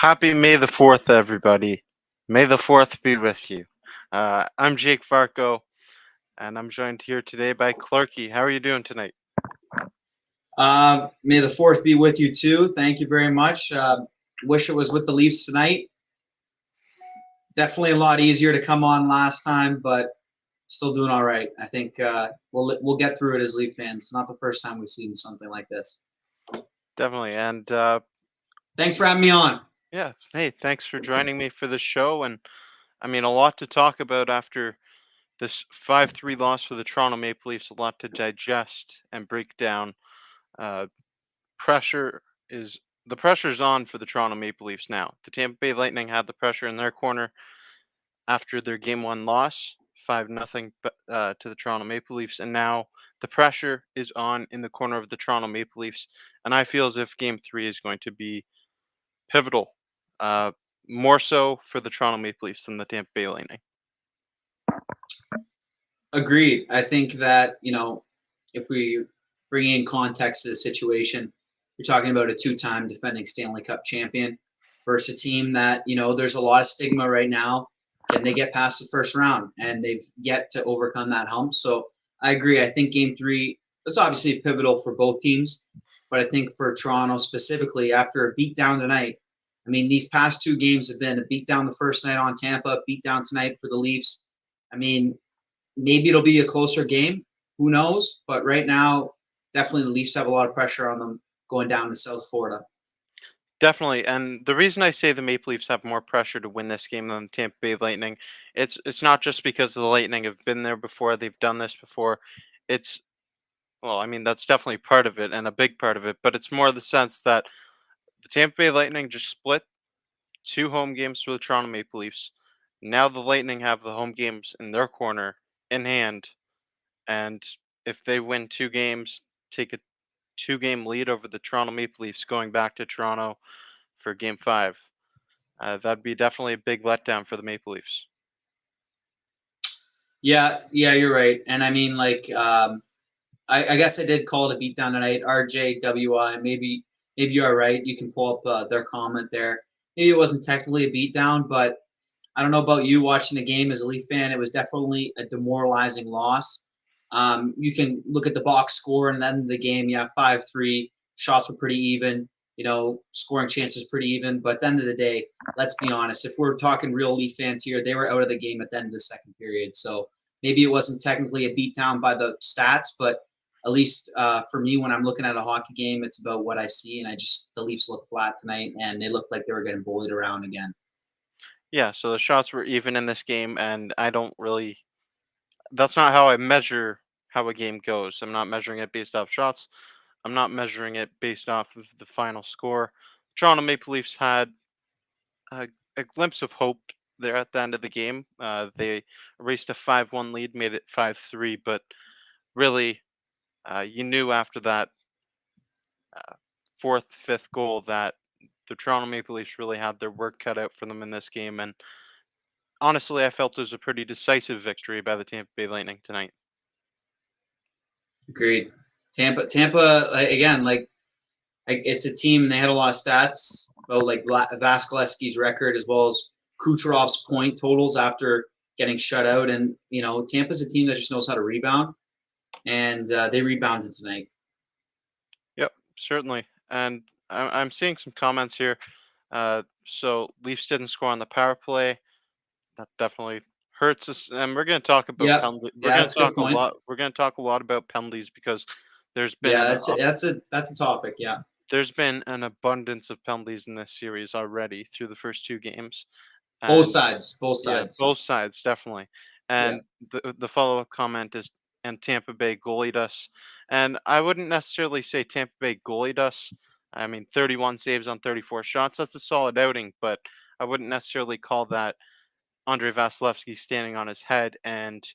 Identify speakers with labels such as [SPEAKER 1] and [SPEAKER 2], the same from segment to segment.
[SPEAKER 1] Happy May the 4th, everybody. May the 4th be with you. I'm Jake Varco, and I'm joined here today by Clarky. How are you doing tonight?
[SPEAKER 2] May the 4th be with you too. Thank you very much. Wish it was with the Leafs tonight. Definitely a lot easier to come on last time, but still doing all right. I think we'll get through it as Leaf fans. It's not the first time we've seen something like this.
[SPEAKER 1] Definitely. And
[SPEAKER 2] Thanks for having me on.
[SPEAKER 1] yeah, hey, thanks for joining me for the show. And I mean, a lot to talk about after this 5-3 loss for the Toronto Maple Leafs, a lot to digest and break down. Uh, pressure is the pressure's on for the Toronto Maple Leafs now. The Tampa Bay Lightning had the pressure in their corner after their game one loss, 5-0 to the Toronto Maple Leafs, and now the pressure is on in the corner of the Toronto Maple Leafs, and I feel as if Game Three is going to be pivotal, uh, more so for the Toronto Maple Leafs than the Tampa Bay Lightning.
[SPEAKER 2] Agreed. I think that, if we bring in context to the situation, you're talking about a two-time defending Stanley Cup champion versus a team that, there's a lot of stigma right now. Can they get past the first round? And they've yet to overcome that hump. So I agree. I think Game 3 is obviously pivotal for both teams. But I think for Toronto specifically, after a beatdown tonight, I mean, these past two games have been a beatdown the first night on Tampa, beatdown tonight for the Leafs. I mean, maybe it'll be a closer game. Who knows? But right now, definitely the Leafs have a lot of pressure on them going down to South Florida.
[SPEAKER 1] Definitely, and the reason I say the Maple Leafs have more pressure to win this game than the Tampa Bay Lightning, it's not just because the Lightning have been there before, they've done this before. It's Well, I mean, that's definitely part of it and a big part of it, but it's more the sense that the Tampa Bay Lightning just split two home games for the Toronto Maple Leafs. Now the Lightning have the home games in their corner in hand, and if they win two games, take a two-game lead over the Toronto Maple Leafs going back to Toronto for Game 5. That'd be definitely a big letdown for the Maple Leafs.
[SPEAKER 2] Yeah, you're right. And I mean, I guess I did call it a beatdown tonight. RJWI, maybe you are right. You can pull up their comment there. Maybe it wasn't technically a beatdown, but I don't know about you watching the game as a Leaf fan. It was definitely a demoralizing loss. You can look at the box score and then the game. Yeah, 5-3. Shots were pretty even. Scoring chances pretty even. But at the end of the day, let's be honest. If we're talking real Leaf fans here, they were out of the game at the end of the second period. So maybe it wasn't technically a beatdown by the stats, but at least for me, when I'm looking at a hockey game, it's about what I see. And the Leafs look flat tonight, and they looked like they were getting bullied around again.
[SPEAKER 1] Yeah, so the shots were even in this game, and I don't really. That's not how I measure how a game goes. I'm not measuring it based off shots. I'm not measuring it based off of the final score. Toronto Maple Leafs had a, a glimpse of hope there at the end of the game. They erased a 5-1 lead, made it 5-3, but really, you knew after that fourth, fifth goal that the Toronto Maple Leafs really had their work cut out for them in this game. And honestly, I felt it was a pretty decisive victory by the Tampa Bay Lightning tonight.
[SPEAKER 2] Agreed. Tampa again, it's a team. They had a lot of stats about Vasilevsky's record as well as Kucherov's point totals after getting shut out. And Tampa's a team that just knows how to rebound, and they rebounded tonight.
[SPEAKER 1] Yep, certainly. And I'm seeing some comments here. So Leafs didn't score on the power play. That definitely hurts us. And we're going to talk about penalties.
[SPEAKER 2] That's a good point.
[SPEAKER 1] We're going to talk a lot about penalties because there's been
[SPEAKER 2] that's a topic. Yeah,
[SPEAKER 1] there's been an abundance of penalties in this series already through the first two games.
[SPEAKER 2] Both sides.
[SPEAKER 1] Yeah, both sides definitely. And the follow up comment is, and Tampa Bay goalied us. And I wouldn't necessarily say Tampa Bay goalied us. I mean, 31 saves on 34 shots. That's a solid outing, but I wouldn't necessarily call that Andrei Vasilevsky standing on his head and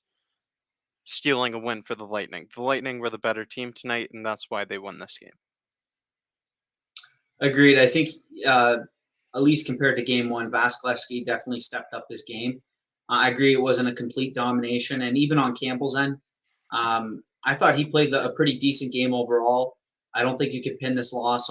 [SPEAKER 1] stealing a win for the Lightning. The Lightning were the better team tonight, and that's why they won this game.
[SPEAKER 2] Agreed. I think at least compared to Game 1, Vasilevsky definitely stepped up his game. I agree it wasn't a complete domination, and even on Campbell's end, I thought he played a pretty decent game overall. I don't think you could pin this loss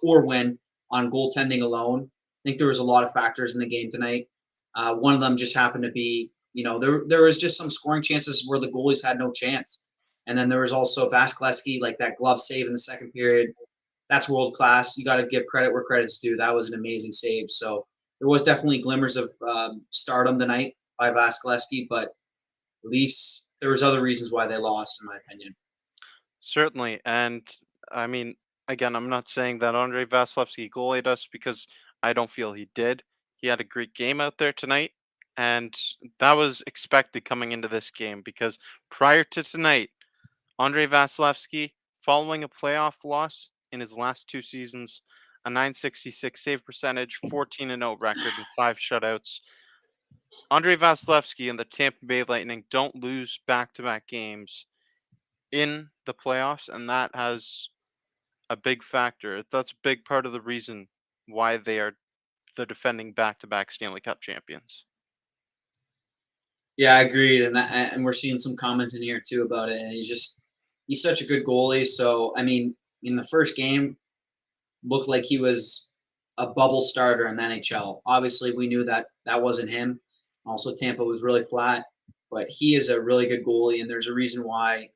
[SPEAKER 2] or win on goaltending alone. I think there was a lot of factors in the game tonight. One of them just happened to be, there was just some scoring chances where the goalies had no chance. And then there was also Vasilevsky, like that glove save in the second period. That's world class. You got to give credit where credit's due. That was an amazing save. So there was definitely glimmers of stardom tonight by Vasilevsky, but Leafs, there was other reasons why they lost, in my opinion.
[SPEAKER 1] Certainly, and I mean, again, I'm not saying that Andrei Vasilevsky goalied us because I don't feel he did. He had a great game out there tonight, and that was expected coming into this game because prior to tonight, Andrei Vasilevsky, following a playoff loss in his last two seasons, a 966 save percentage, 14-0 record, and five shutouts. Andrei Vasilevsky and the Tampa Bay Lightning don't lose back-to-back games in the playoffs, and that has a big factor. That's a big part of the reason why they are the defending back-to-back Stanley Cup champions.
[SPEAKER 2] Yeah, I agreed, and we're seeing some comments in here too about it. And he's such a good goalie. So I mean, in the first game, looked like he was a bubble starter in the NHL. Obviously, we knew that that wasn't him. Also, Tampa was really flat, but he is a really good goalie, and there's a reason why.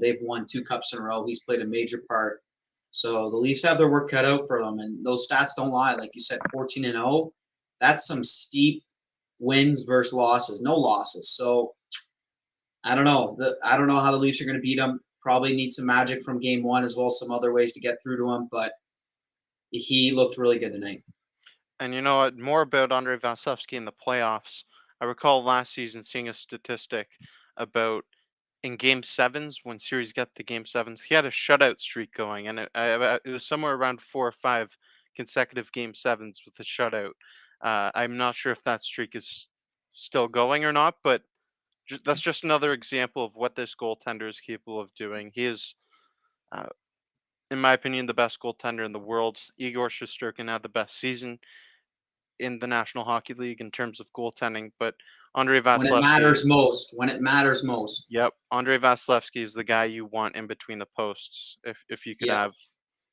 [SPEAKER 2] They've won two cups in a row. He's played a major part. So the Leafs have their work cut out for them, and those stats don't lie. Like you said, 14-0. That's some steep wins versus losses. No losses. So I don't know. I don't know how the Leafs are going to beat them. Probably need some magic from game one as well as some other ways to get through to him. But he looked really good tonight.
[SPEAKER 1] And you know what? More about Andrei Vasilevsky in the playoffs. I recall last season seeing a statistic about in game sevens when series got to game sevens, he had a shutout streak going, and it was somewhere around 4 or 5 consecutive game sevens with a shutout. I'm not sure if that streak is still going or not, but that's just another example of what this goaltender is capable of doing. He is, uh, in my opinion, the best goaltender in the world. Igor Shesterkin had the best season in the National Hockey League in terms of goaltending, but Andrei
[SPEAKER 2] When it
[SPEAKER 1] Vasilevsky,
[SPEAKER 2] matters most. When it matters most.
[SPEAKER 1] yep, Andrei Vasilevsky is the guy you want in between the posts if you could
[SPEAKER 2] Yep.
[SPEAKER 1] have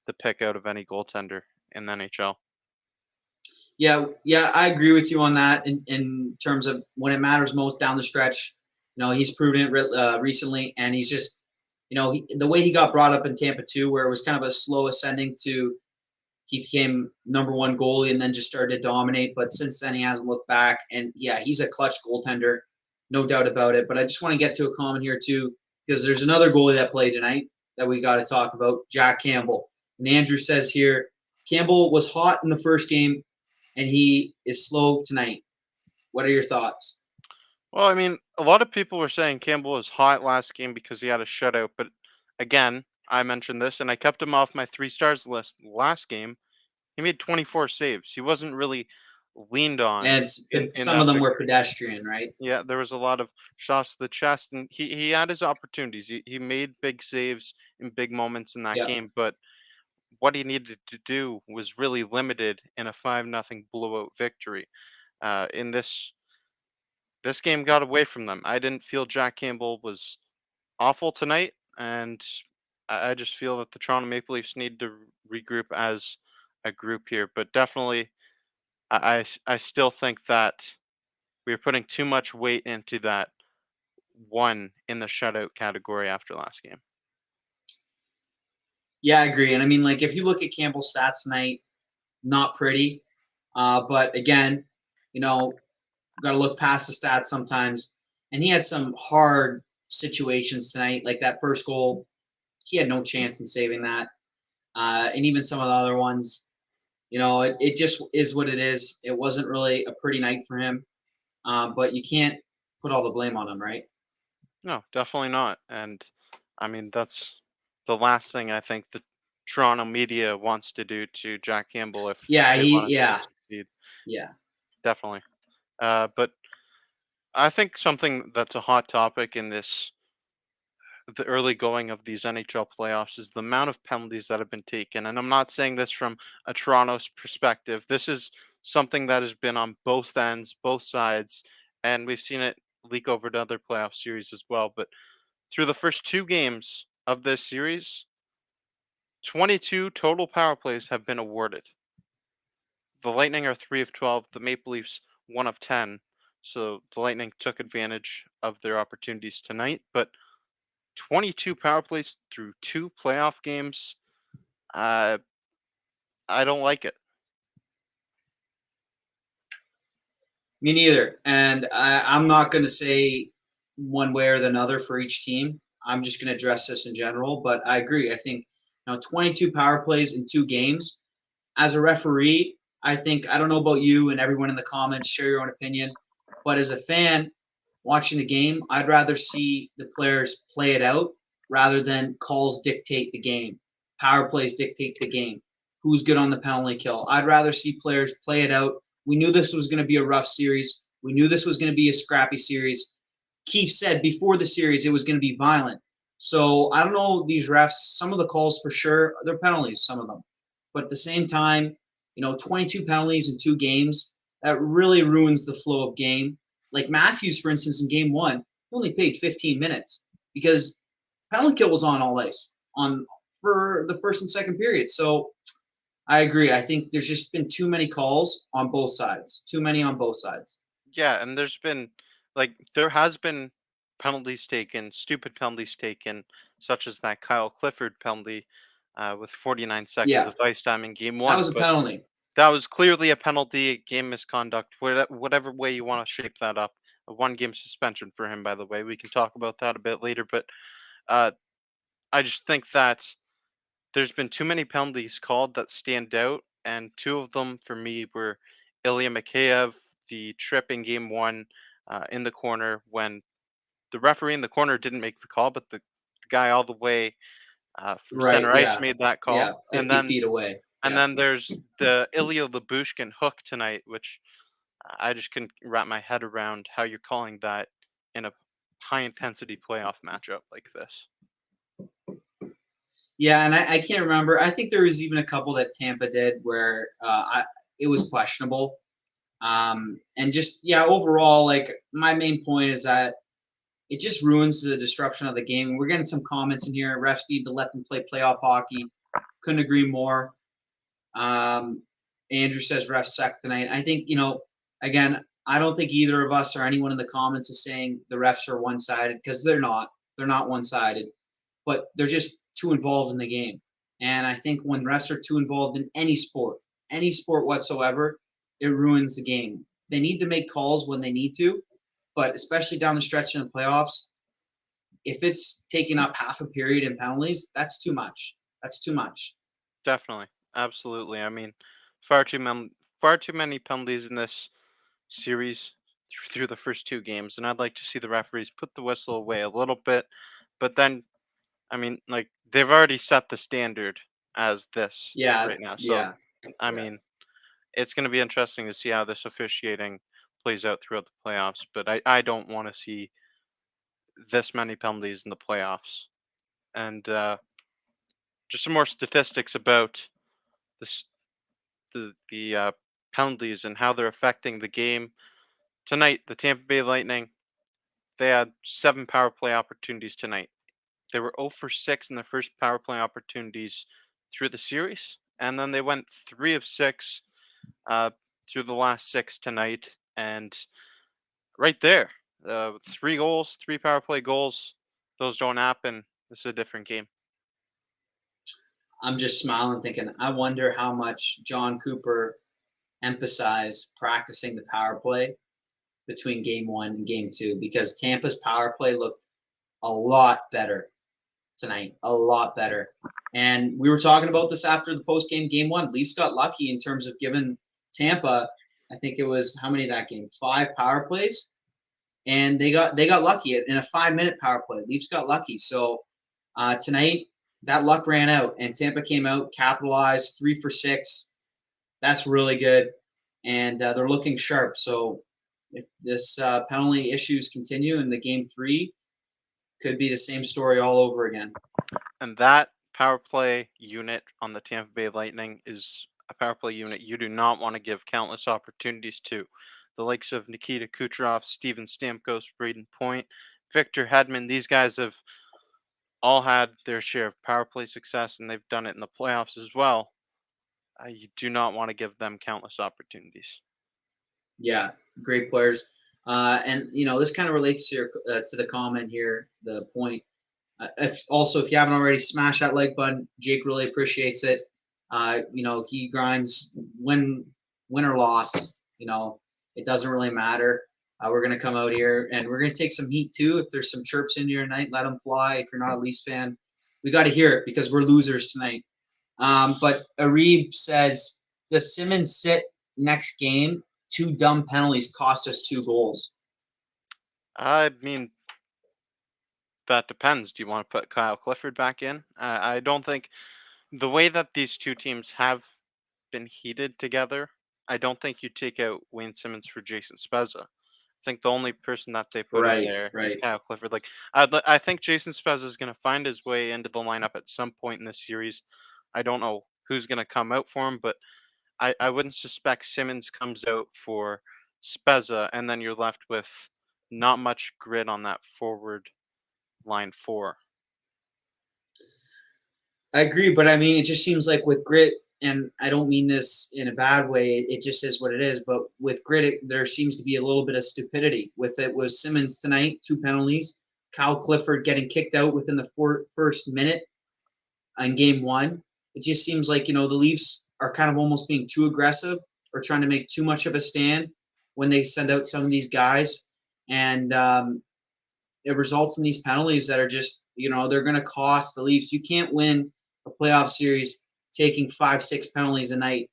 [SPEAKER 1] the pick out of any goaltender in the NHL.
[SPEAKER 2] Yeah, I agree with you on that. In terms of when it matters most down the stretch, he's proven it recently, and he's just, the way he got brought up in Tampa too, where it was kind of a slow ascending to he became number one goalie and then just started to dominate. But since then, he hasn't looked back, and yeah, he's a clutch goaltender, no doubt about it. But I just want to get to a comment here too, because there's another goalie that played tonight that we got to talk about, Jack Campbell. And Andrew says here, Campbell was hot in the first game and he is slow tonight. What are your thoughts?
[SPEAKER 1] Well, I mean, a lot of people were saying Campbell was hot last game because he had a shutout, but again, I mentioned this and I kept him off my 3 stars list last game. He made 24 saves. He wasn't really leaned on
[SPEAKER 2] And
[SPEAKER 1] in
[SPEAKER 2] some
[SPEAKER 1] that
[SPEAKER 2] of them were
[SPEAKER 1] victory.
[SPEAKER 2] pedestrian, right?
[SPEAKER 1] Yeah, there was a lot of shots to the chest, and he had his opportunities. He made big saves in big moments in that
[SPEAKER 2] Yeah.
[SPEAKER 1] game, but what he needed to do was really limited in a 5-0 blowout victory. In this game got away from them. I didn't feel Jack Campbell was awful tonight, and I just feel that the Toronto Maple Leafs need to regroup as a group here. But definitely, I still think that we're putting too much weight into that one in the shutout category after last game.
[SPEAKER 2] Yeah, I agree. And I mean, like, if you look at Campbell's stats tonight, not pretty. But again, you know, got to look past the stats sometimes. And he had some hard situations tonight, like that first goal. He had no chance in saving that. And even some of the other ones, it just is what it is. It wasn't really a pretty night for him. But you can't put all the blame on him, right?
[SPEAKER 1] No, definitely not. And I mean, that's the last thing I think the Toronto media wants to do to Jack Campbell if
[SPEAKER 2] Yeah,
[SPEAKER 1] they want to see him
[SPEAKER 2] yeah,
[SPEAKER 1] succeed.
[SPEAKER 2] yeah.
[SPEAKER 1] Definitely. But I think something that's a hot topic in the early going of these NHL playoffs is the amount of penalties that have been taken. And I'm not saying this from a Toronto's perspective. This is something that has been on both ends, both sides, and we've seen it leak over to other playoff series as well. But through the first 2 games of this series, 22 total power plays have been awarded. the Lightning are 3 of 12, the Maple Leafs 1 of 10. So the Lightning took advantage of their opportunities tonight, but 22 power plays through 2 playoff games, uh, I don't like it.
[SPEAKER 2] Me neither. And I'm not going to say one way or the other for each team. I'm just going to address this in general. But I agree. I think 22 power plays in 2 games. As a referee, I think I don't know about you and everyone in the comments. Share your own opinion. But as a fan watching the game, I'd rather see the players play it out rather than calls dictate the game. Power plays dictate the game. Who's good on the penalty kill? I'd rather see players play it out. We knew this was going to be a rough series. We knew this was going to be a scrappy series. Keith said before the series it was going to be violent. So I don't know these refs. Some of the calls for sure they're penalties. Some of them, but at the same time, 22 penalties in 2 games that really ruins the flow of game. Like Matthews, for instance, in game one, he only played 15 minutes because penalty kill was on all ice on for the first and second period. So I agree. I think there's just been too many calls on both sides. Too many on both sides.
[SPEAKER 1] Yeah, and there has been penalties taken, stupid penalties taken, such as that Kyle Clifford penalty with 49 seconds
[SPEAKER 2] Yeah,
[SPEAKER 1] of ice time in game
[SPEAKER 2] that
[SPEAKER 1] one.
[SPEAKER 2] was a
[SPEAKER 1] But
[SPEAKER 2] penalty.
[SPEAKER 1] that was clearly a penalty, game misconduct, whatever way you want to shape that up. A 1 game suspension for him, by the way. We can talk about that a bit later, but uh, I just think that there's been too many penalties called that stand out, and 2 of them for me were Ilya Mikheyev, the trip in game one in the corner when the referee in the corner didn't make the call, but the guy all the way from
[SPEAKER 2] Right.
[SPEAKER 1] center ice
[SPEAKER 2] Yeah.
[SPEAKER 1] made that
[SPEAKER 2] Yeah.
[SPEAKER 1] call,
[SPEAKER 2] 50 feet away.
[SPEAKER 1] and
[SPEAKER 2] Yeah.
[SPEAKER 1] then there's the Ilya Labushkin hook tonight, which I just couldn't wrap my head around how you're calling that in a high intensity playoff matchup like this.
[SPEAKER 2] Yeah, and I can't remember. I think there was even a couple that Tampa did where it was questionable. And just yeah, overall, like my main point is that it just ruins the disruption of the game. We're getting some comments in here. Refs need to let them play playoff hockey. Couldn't agree more. Um, Andrew says refs suck tonight. I think again, I don't think either of us or anyone in the comments is saying the refs are one sided because they're not. They're not one sided, but they're just too involved in the game. And I think when refs are too involved in any sport whatsoever, it ruins the game. They need to make calls when they need to, but especially down the stretch in the playoffs, if it's taking up half a period in penalties, that's too much. That's too much.
[SPEAKER 1] Definitely, absolutely. I mean, far too many, far too many penalties in this series through the first 2 games, and I'd like to see the referees put the whistle away a little bit. But then, I mean, like they've already set the standard as this
[SPEAKER 2] Yeah,
[SPEAKER 1] right now. So,
[SPEAKER 2] yeah,
[SPEAKER 1] I
[SPEAKER 2] yeah.
[SPEAKER 1] mean, it's going to be interesting to see how this officiating plays out throughout the playoffs. But I don't want to see this many penalties in the playoffs. And just some more statistics about this, the penalties and how they're affecting the game tonight. The Tampa Bay Lightning, they had 7 power play opportunities tonight. They were 0 for 6 in the first power play opportunities through the series, and then they went 3 of 6 uh, through the last 6 tonight. And right there, 3 goals, 3 power play goals. Those don't happen. This is a different game.
[SPEAKER 2] I'm just smiling, thinking, I wonder how much John Cooper emphasized practicing the power play between game one and game two because Tampa's power play looked a lot better tonight, a lot better. And we were talking about this after the post game one. Leafs got lucky in terms of giving Tampa, I think it was how many that game? 5 power plays, and they got lucky in a 5 minute power play. Leafs got lucky. So tonight that luck ran out, and Tampa came out, capitalized 3 for 6. That's really good, and they're looking sharp. So if this penalty issues continue in the game three, could be the same story all over again.
[SPEAKER 1] And that power play unit on the Tampa Bay Lightning is a power play unit you do not want to give countless opportunities to. The likes of Nikita Kucherov, Steven Stamkos, Braden Point, Victor Hedman, these guys have all had their share of power play success, and they've done it in the playoffs as well. You do not want to give them countless opportunities.
[SPEAKER 2] Yeah, great players. And this kind of relates to the comment here, the point. If you haven't already, smash that like button. Jake really appreciates it. He grinds win or loss. It doesn't really matter. We're gonna come out here and we're gonna take some heat too. If there's some chirps in here tonight, let them fly. If you're not a Leafs fan, we got to hear it because we're losers tonight. But Arib says, does Simmons sit next game? Two dumb penalties cost us 2 goals.
[SPEAKER 1] I mean, that depends. Do you want to put Kyle Clifford back in? I don't think the way that these two teams have been heated together, I don't think you take out Wayne Simmons for Jason Spezza. I think the only person that they put in
[SPEAKER 2] Right,
[SPEAKER 1] there is
[SPEAKER 2] right.
[SPEAKER 1] Kyle Clifford. Like, I think Jason Spezza is going to find his way into the lineup at some point in this series. I don't know who's going to come out for him, but I wouldn't suspect Simmons comes out for Spezza, and then you're left with not much grit on that forward line four.
[SPEAKER 2] I agree, but I mean, it just seems like with grit, and I don't mean this in a bad way. It just is what it is. But with grit, there seems to be a little bit of stupidity with it. With Simmons tonight, 2 penalties. Kyle Clifford getting kicked out within the first minute in game one. It just seems like the Leafs are kind of almost being too aggressive or trying to make too much of a stand when they send out some of these guys, and it results in these penalties that are just they're going to cost the Leafs. You can't win a playoff series taking 5-6 penalties a night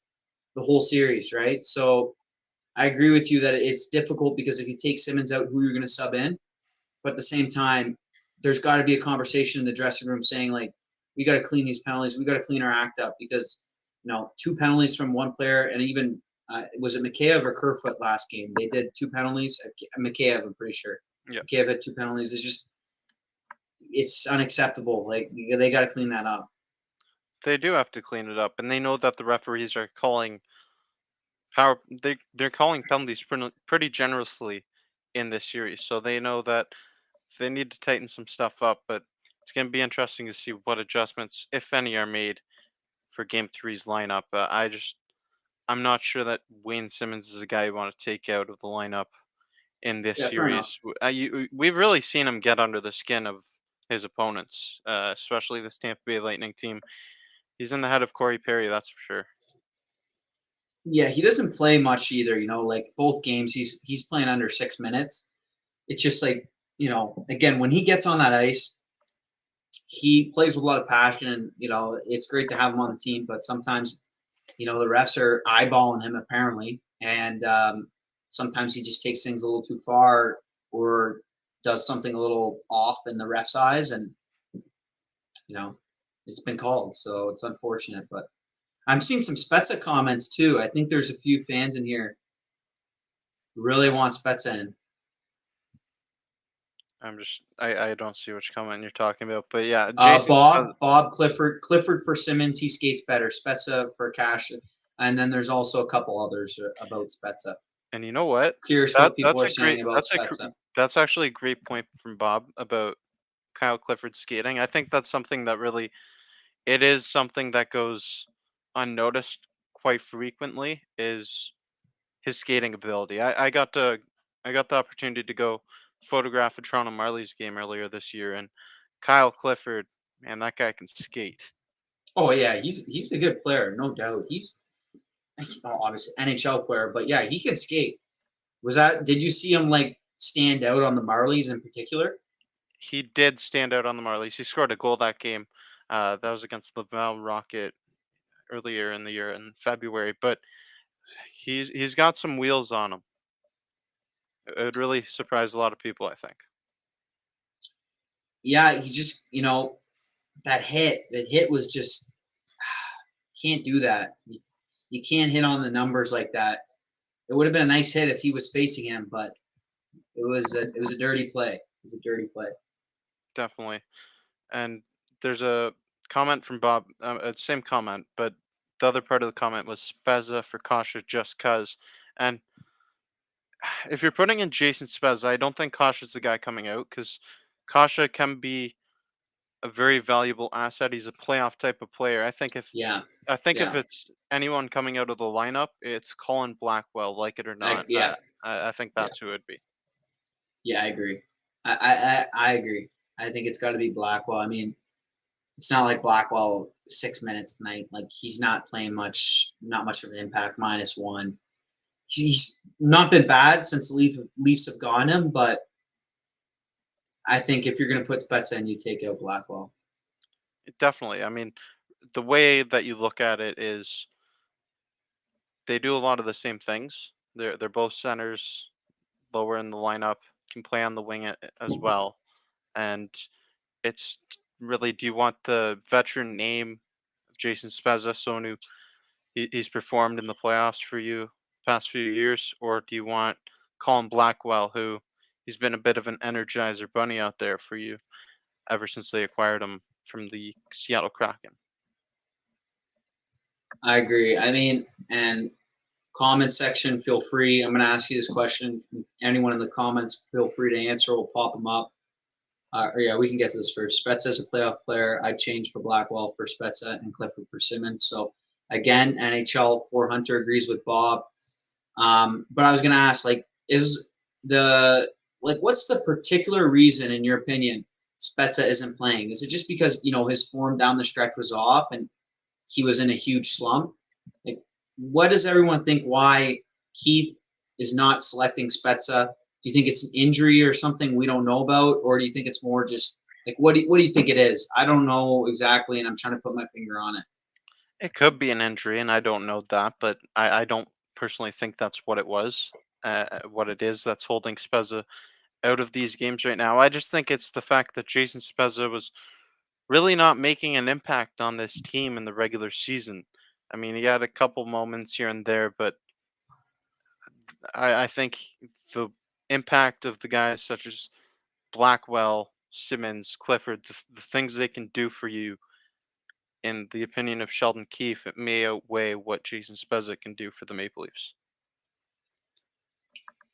[SPEAKER 2] the whole series, right? So I agree with you that it's difficult because if you take Simmons out, who you're going to sub in? But at the same time, there's got to be a conversation in the dressing room saying like, we got to clean these penalties. We got to clean our act up because 2 penalties from one player, and even was it Mikheyev or Kerfoot last game? They did 2 penalties. Mikheyev, I'm pretty sure.
[SPEAKER 1] Yeah,
[SPEAKER 2] Mikheyev had 2 penalties. It's unacceptable. Like they got to clean that up.
[SPEAKER 1] they do have to clean it up, and they know that the referees are calling power. They're calling penalties pretty generously in this series, so they know that they need to tighten some stuff up. But it's going to be interesting to see what adjustments, if any, are made for Game Three's lineup. I'm not sure that Wayne Simmons is a guy you want to take out of the lineup in this
[SPEAKER 2] Yeah, fair enough.
[SPEAKER 1] series. We've really seen him get under the skin of his opponents, especially this Tampa Bay Lightning team. He's in the head of Corey Perry, that's for sure.
[SPEAKER 2] Yeah, he doesn't play much either. Like both games, he's playing under 6 minutes. It's just like again, when he gets on that ice, he plays with a lot of passion, and it's great to have him on the team. But sometimes, the refs are eyeballing him apparently, and sometimes he just takes things a little too far or does something a little off in the ref's eyes, and you know, it's been called. So it's unfortunate, but I'm seeing some Spezza comments too. I think there's a few fans in here who really want Spezza in.
[SPEAKER 1] I don't see which comment you're talking about, but yeah, Jason Spezza.
[SPEAKER 2] Bob Clifford for Simmons. He skates better. Spezza for Cash, and then there's also a couple others about Spezza.
[SPEAKER 1] And you know what?
[SPEAKER 2] Curious
[SPEAKER 1] That
[SPEAKER 2] what people are saying about Spezza.
[SPEAKER 1] that's actually a great point from Bob about Kyle Clifford skating. I think that's something that really it is something that goes unnoticed quite frequently is his skating ability. I got the opportunity to go photograph a Toronto Marlies game earlier this year, and Kyle Clifford, man, that guy can skate.
[SPEAKER 2] Oh yeah, he's a good player, no doubt. He's obviously NHL player, but yeah, he can skate. Did you see him like stand out on the Marlies in particular?
[SPEAKER 1] He did stand out on the Marlies. He scored a goal that game. That was against the Val Rocket earlier in the year in February, but he's got some wheels on him. It would really surprise a lot of people, I think.
[SPEAKER 2] Yeah, he just that hit was just can't do that. You can't hit on the numbers like that. It would have been a nice hit if he was facing him, but it was a dirty play. It was a dirty play.
[SPEAKER 1] Definitely. And there's a comment from Bob, same comment, but the other part of the comment was Spezza for Kasha just cuz. And if you're putting in Jason Spezza, I don't think Kasha's the guy coming out because Kasha can be a very valuable asset. He's a playoff type of player.
[SPEAKER 2] Yeah,
[SPEAKER 1] I think if
[SPEAKER 2] yeah,
[SPEAKER 1] it's anyone coming out of the lineup, it's Colin Blackwell, like it or not.
[SPEAKER 2] yeah,
[SPEAKER 1] I think
[SPEAKER 2] yeah,
[SPEAKER 1] that's who it'd be.
[SPEAKER 2] yeah. I agree. I agree. I think it's got to be Blackwell. I mean, it's not like Blackwell 6 minutes tonight. Like he's not playing much, not much of an impact. -1. He's not been bad since the Leafs have gone him, but I think if you're going to put Spezza in, you take out Blackwell.
[SPEAKER 1] Definitely. I mean, the way that you look at it is they do a lot of the same things. They're both centers, lower in the lineup, can play on the wing as well. And it's really, do you want the veteran name of Jason Spezza, someone who he's performed in the playoffs for you past few years, or do you want Colin Blackwell, who he's been a bit of an energizer bunny out there for you ever since they acquired him from the Seattle Kraken?
[SPEAKER 2] I agree. I mean, and comment section, feel free. I'm going to ask you this question. Anyone in the comments, feel free to answer. We'll pop them up. Or yeah, we can get to this first. Spezza as a playoff player. I changed for Blackwell for Spezza and Clifford for Simmons. So again, NHL for Hunter agrees with Bob. But I was going to ask, like, is the what's the particular reason, in your opinion, Spezza isn't playing? Is it just because his form down the stretch was off and he was in a huge slump? Like, what does everyone think? Why Keith is not selecting Spezza? Do you think it's an injury or something we don't know about, or do you think it's more just like what do you think it is? I don't know exactly, and I'm trying to put my finger on it.
[SPEAKER 1] It could be an injury, and I don't know that, but I don't personally think that's what it was. What it is that's holding Spezza out of these games right now. I just think it's the fact that Jason Spezza was really not making an impact on this team in the regular season. I mean, he had a couple moments here and there, but I think the impact of the guys such as Blackwell, Simmons, Clifford, the things they can do for you, in the opinion of Sheldon Keefe, it may outweigh what Jason Spezza can do for the Maple Leafs.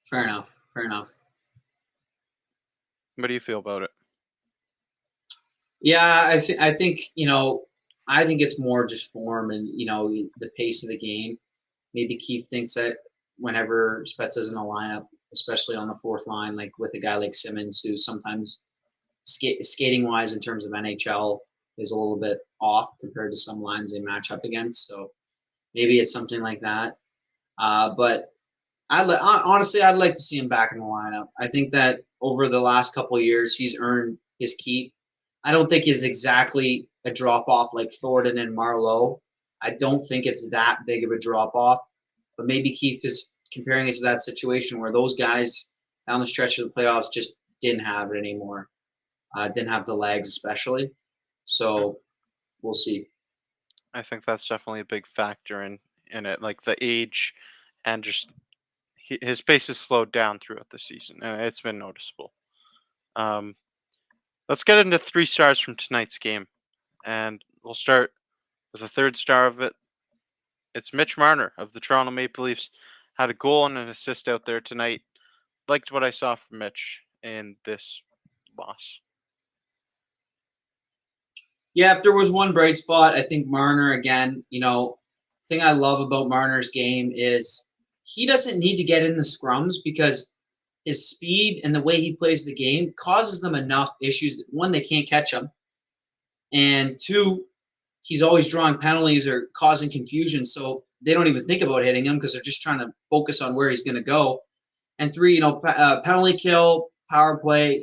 [SPEAKER 2] Fair enough. Fair enough.
[SPEAKER 1] What do you feel about it?
[SPEAKER 2] Yeah, I think I think it's more just form and the pace of the game. Maybe Keith thinks that whenever Spezza's in a lineup, especially on the fourth line, like with a guy like Simmons, who sometimes skating wise in terms of NHL is a little bit off compared to some lines they match up against. So maybe it's something like that. But honestly, I'd like to see him back in the lineup. I think that over the last couple of years, he's earned his keep. I don't think it's exactly a drop off like Thornton and Marlowe. I don't think it's that big of a drop off, but maybe Keith is comparing it to that situation where those guys down the stretch of the playoffs just didn't have it anymore. Didn't have the legs, especially. So we'll see.
[SPEAKER 1] I think that's definitely a big factor in it, like the age and just his pace has slowed down throughout the season, and it's been noticeable. Um, let's get into 3 stars from tonight's game, and we'll start with the third star of it. It's Mitch Marner of the Toronto Maple Leafs. Had a goal and an assist out there tonight. Liked what I saw from Mitch in this loss.
[SPEAKER 2] Yeah, if there was one bright spot, I think Marner again. Thing I love about Marner's game is he doesn't need to get in the scrums because his speed and the way he plays the game causes them enough issues that one, they can't catch him, and two, he's always drawing penalties or causing confusion, so they don't even think about hitting him because they're just trying to focus on where he's going to go. And three, penalty kill, power play,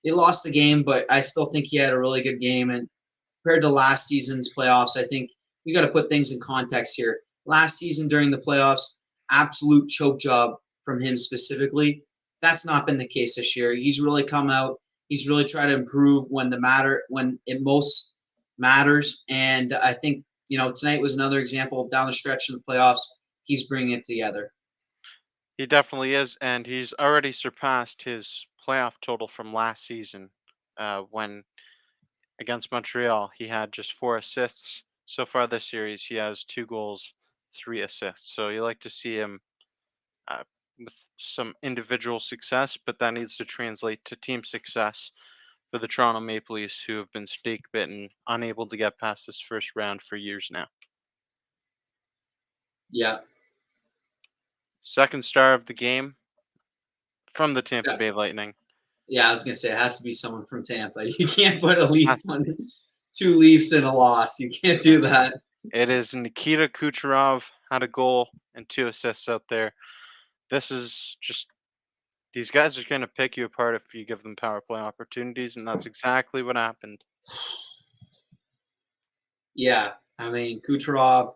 [SPEAKER 2] they lost the game, but I still think he had a really good game. And compared to last season's playoffs, I think we got to put things in context here. Last season during the playoffs, absolute choke job from him specifically. That's not been the case this year. He's really come out. He's really tried to improve when it most matters. And I think tonight was another example down the stretch in the playoffs. He's bringing it together.
[SPEAKER 1] He definitely is, and he's already surpassed his playoff total from last season when against Montreal. He had just 4 assists. So far this series, he has 2 goals, 3 assists. So you like to see him uh, with some individual success, but that needs to translate to team success for the Toronto Maple Leafs, who have been stake bitten, unable to get past this first round for years now.
[SPEAKER 2] Yeah.
[SPEAKER 1] Second star of the game from the Tampa
[SPEAKER 2] Yeah.
[SPEAKER 1] Bay Lightning.
[SPEAKER 2] Yeah, I was gonna say it has to be someone from Tampa. You can't put a Leaf
[SPEAKER 1] Has-
[SPEAKER 2] on 2 Leafs in a loss. You can't
[SPEAKER 1] yeah.
[SPEAKER 2] do that.
[SPEAKER 1] It is Nikita Kucherov, had a goal and 2 assists out there. This is just these guys are going to pick you apart if you give them power play opportunities, and that's exactly what happened.
[SPEAKER 2] Yeah, I mean Kucherov,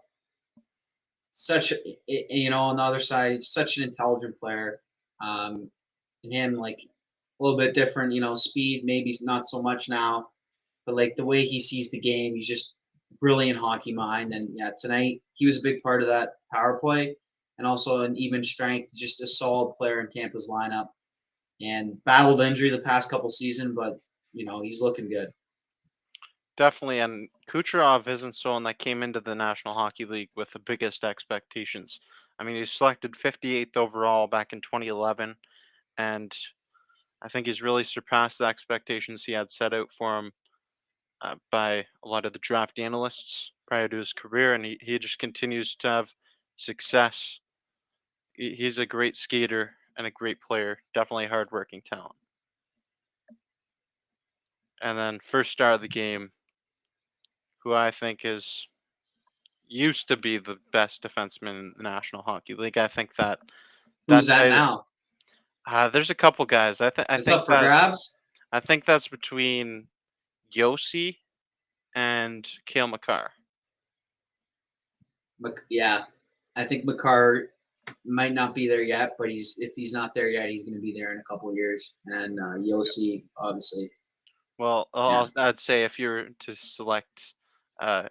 [SPEAKER 2] on the other side, such an intelligent player. And him like a little bit different, speed maybe not so much now, but like the way he sees the game, he's just brilliant hockey mind. And yeah, tonight he was a big part of that power play, and also an even strength, just a solid player in Tampa's lineup. And battled injury the past couple seasons, but he's looking good.
[SPEAKER 1] Definitely, and Kucherov isn't someone that came into the National Hockey League with the biggest expectations. I mean, he was selected 58th overall back in 2011, and I think he's really surpassed the expectations he had set out for him by a lot of the draft analysts prior to his career, and he just continues to have success. He's a great skater and a great player, definitely a hardworking talent. And then first star of the game, who I think is used to be the best defenseman in the National Hockey League. I think that
[SPEAKER 2] Who's that
[SPEAKER 1] title.
[SPEAKER 2] now?
[SPEAKER 1] There's a couple guys. I
[SPEAKER 2] It's
[SPEAKER 1] think
[SPEAKER 2] up for
[SPEAKER 1] that
[SPEAKER 2] grabs.
[SPEAKER 1] I think that's between Yossi and Kale McCarr.
[SPEAKER 2] Yeah, I think McCarr might not be there yet, but if he's not there yet, he's going to be there in a couple of years. And Yossi, obviously,
[SPEAKER 1] Well,
[SPEAKER 2] yeah.
[SPEAKER 1] I'd say if you're to select a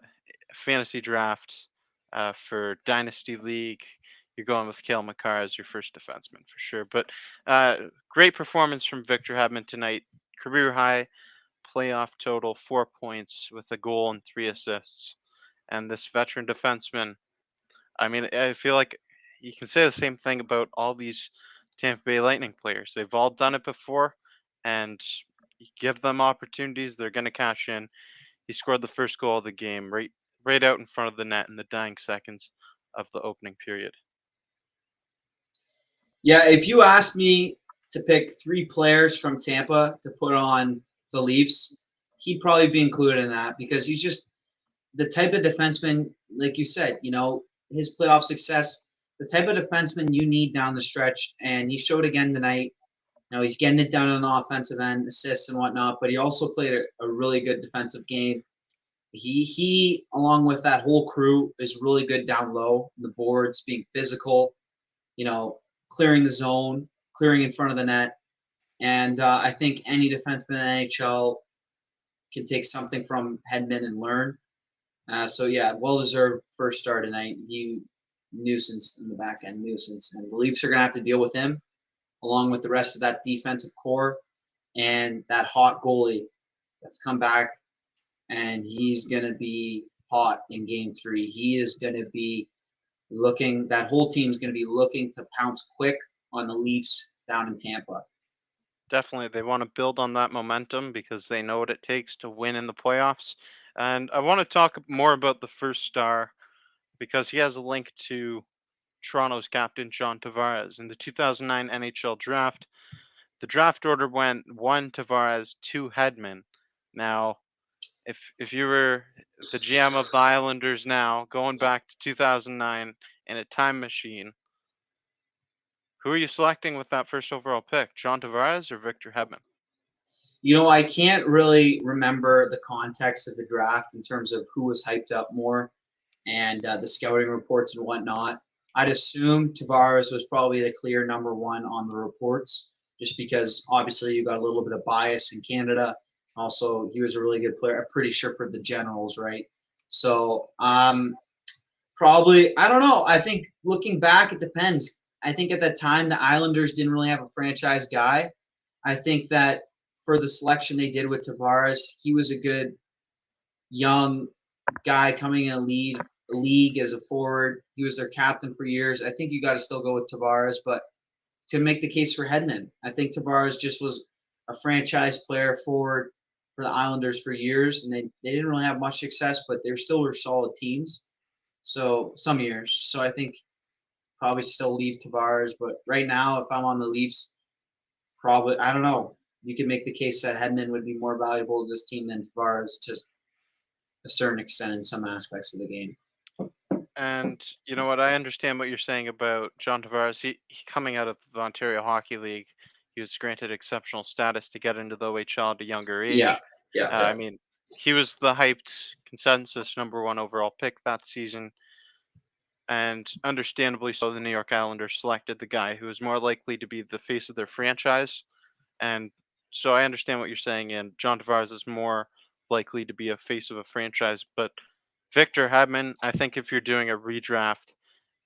[SPEAKER 1] fantasy draft for Dynasty League, you're going with Kale McCarr as your first defenseman for sure. But great performance from Victor Hedman tonight. Career high playoff total, 4 points with a goal and 3 assists. And this veteran defenseman, I mean, I feel like you can say the same thing about all these Tampa Bay Lightning players. They've all done it before, and you give them opportunities, they're going to cash in. He scored the first goal of the game right out in front of the net in the dying seconds of the opening period.
[SPEAKER 2] Yeah, if you asked me to pick 3 players from Tampa to put on the Leafs, he'd probably be included in that because he's just the type of defenseman, like you said, his playoff success, the type of defenseman you need down the stretch. And he showed again tonight. He's getting it down on the offensive end, assists and whatnot, but he also played a really good defensive game. He, along with that whole crew, is really good down low, the boards, being physical, you know, clearing the zone, clearing in front of the net. And I think any defenseman in the NHL can take something from Hedman and learn. So yeah, well deserved first star tonight. He nuisance in the back end, nuisance, and the Leafs are gonna have to deal with him along with the rest of that defensive core and that hot goalie that's come back, and he's gonna be hot in Game 3. He is gonna be looking. That whole team's gonna be looking to pounce quick on the Leafs down in Tampa.
[SPEAKER 1] Definitely, they want to build on that momentum because they know what it takes to win in the playoffs. And I want to talk more about the first star because he has a link to Toronto's captain, John Tavares. In the 2009 NHL draft, the draft order went 1 Tavares, 2 Hedman. Now, if you were the GM of the Islanders now, going back to 2009 in a time machine, who are you selecting with that first overall pick? John Tavares or Victor Hedman?
[SPEAKER 2] I can't really remember the context of the draft in terms of who was hyped up more and the scouting reports and whatnot. I'd assume Tavares was probably the clear number one on the reports, just because obviously you got a little bit of bias in Canada. Also, he was a really good player. I'm pretty sure for the Generals, right? So probably, I don't know. I think looking back, it depends. I think at that time the Islanders didn't really have a franchise guy. I think that for the selection they did with Tavares, he was a good young guy coming in a league as a forward. He was their captain for years. I think you got to still go with Tavares, but to make the case for Hedman, I think Tavares just was a franchise player forward for the Islanders for years, and they didn't really have much success, but they still were solid teams. So some years. So I think probably still leave Tavares, but right now, if I'm on the Leafs, probably I don't know. You could make the case that Hedman would be more valuable to this team than Tavares to a certain extent in some aspects of the game.
[SPEAKER 1] And you know what? I understand what you're saying about John Tavares. He coming out of the Ontario Hockey League, he was granted exceptional status to get into the OHL at a younger
[SPEAKER 2] Yeah,
[SPEAKER 1] age.
[SPEAKER 2] yeah,
[SPEAKER 1] I mean, he was the hyped consensus number one overall pick that season, and understandably so, the New York Islanders selected the guy who was more likely to be the face of their franchise. And so I understand what you're saying, and John Tavares is more likely to be a face of a franchise. But Victor Hedman, I think if you're doing a redraft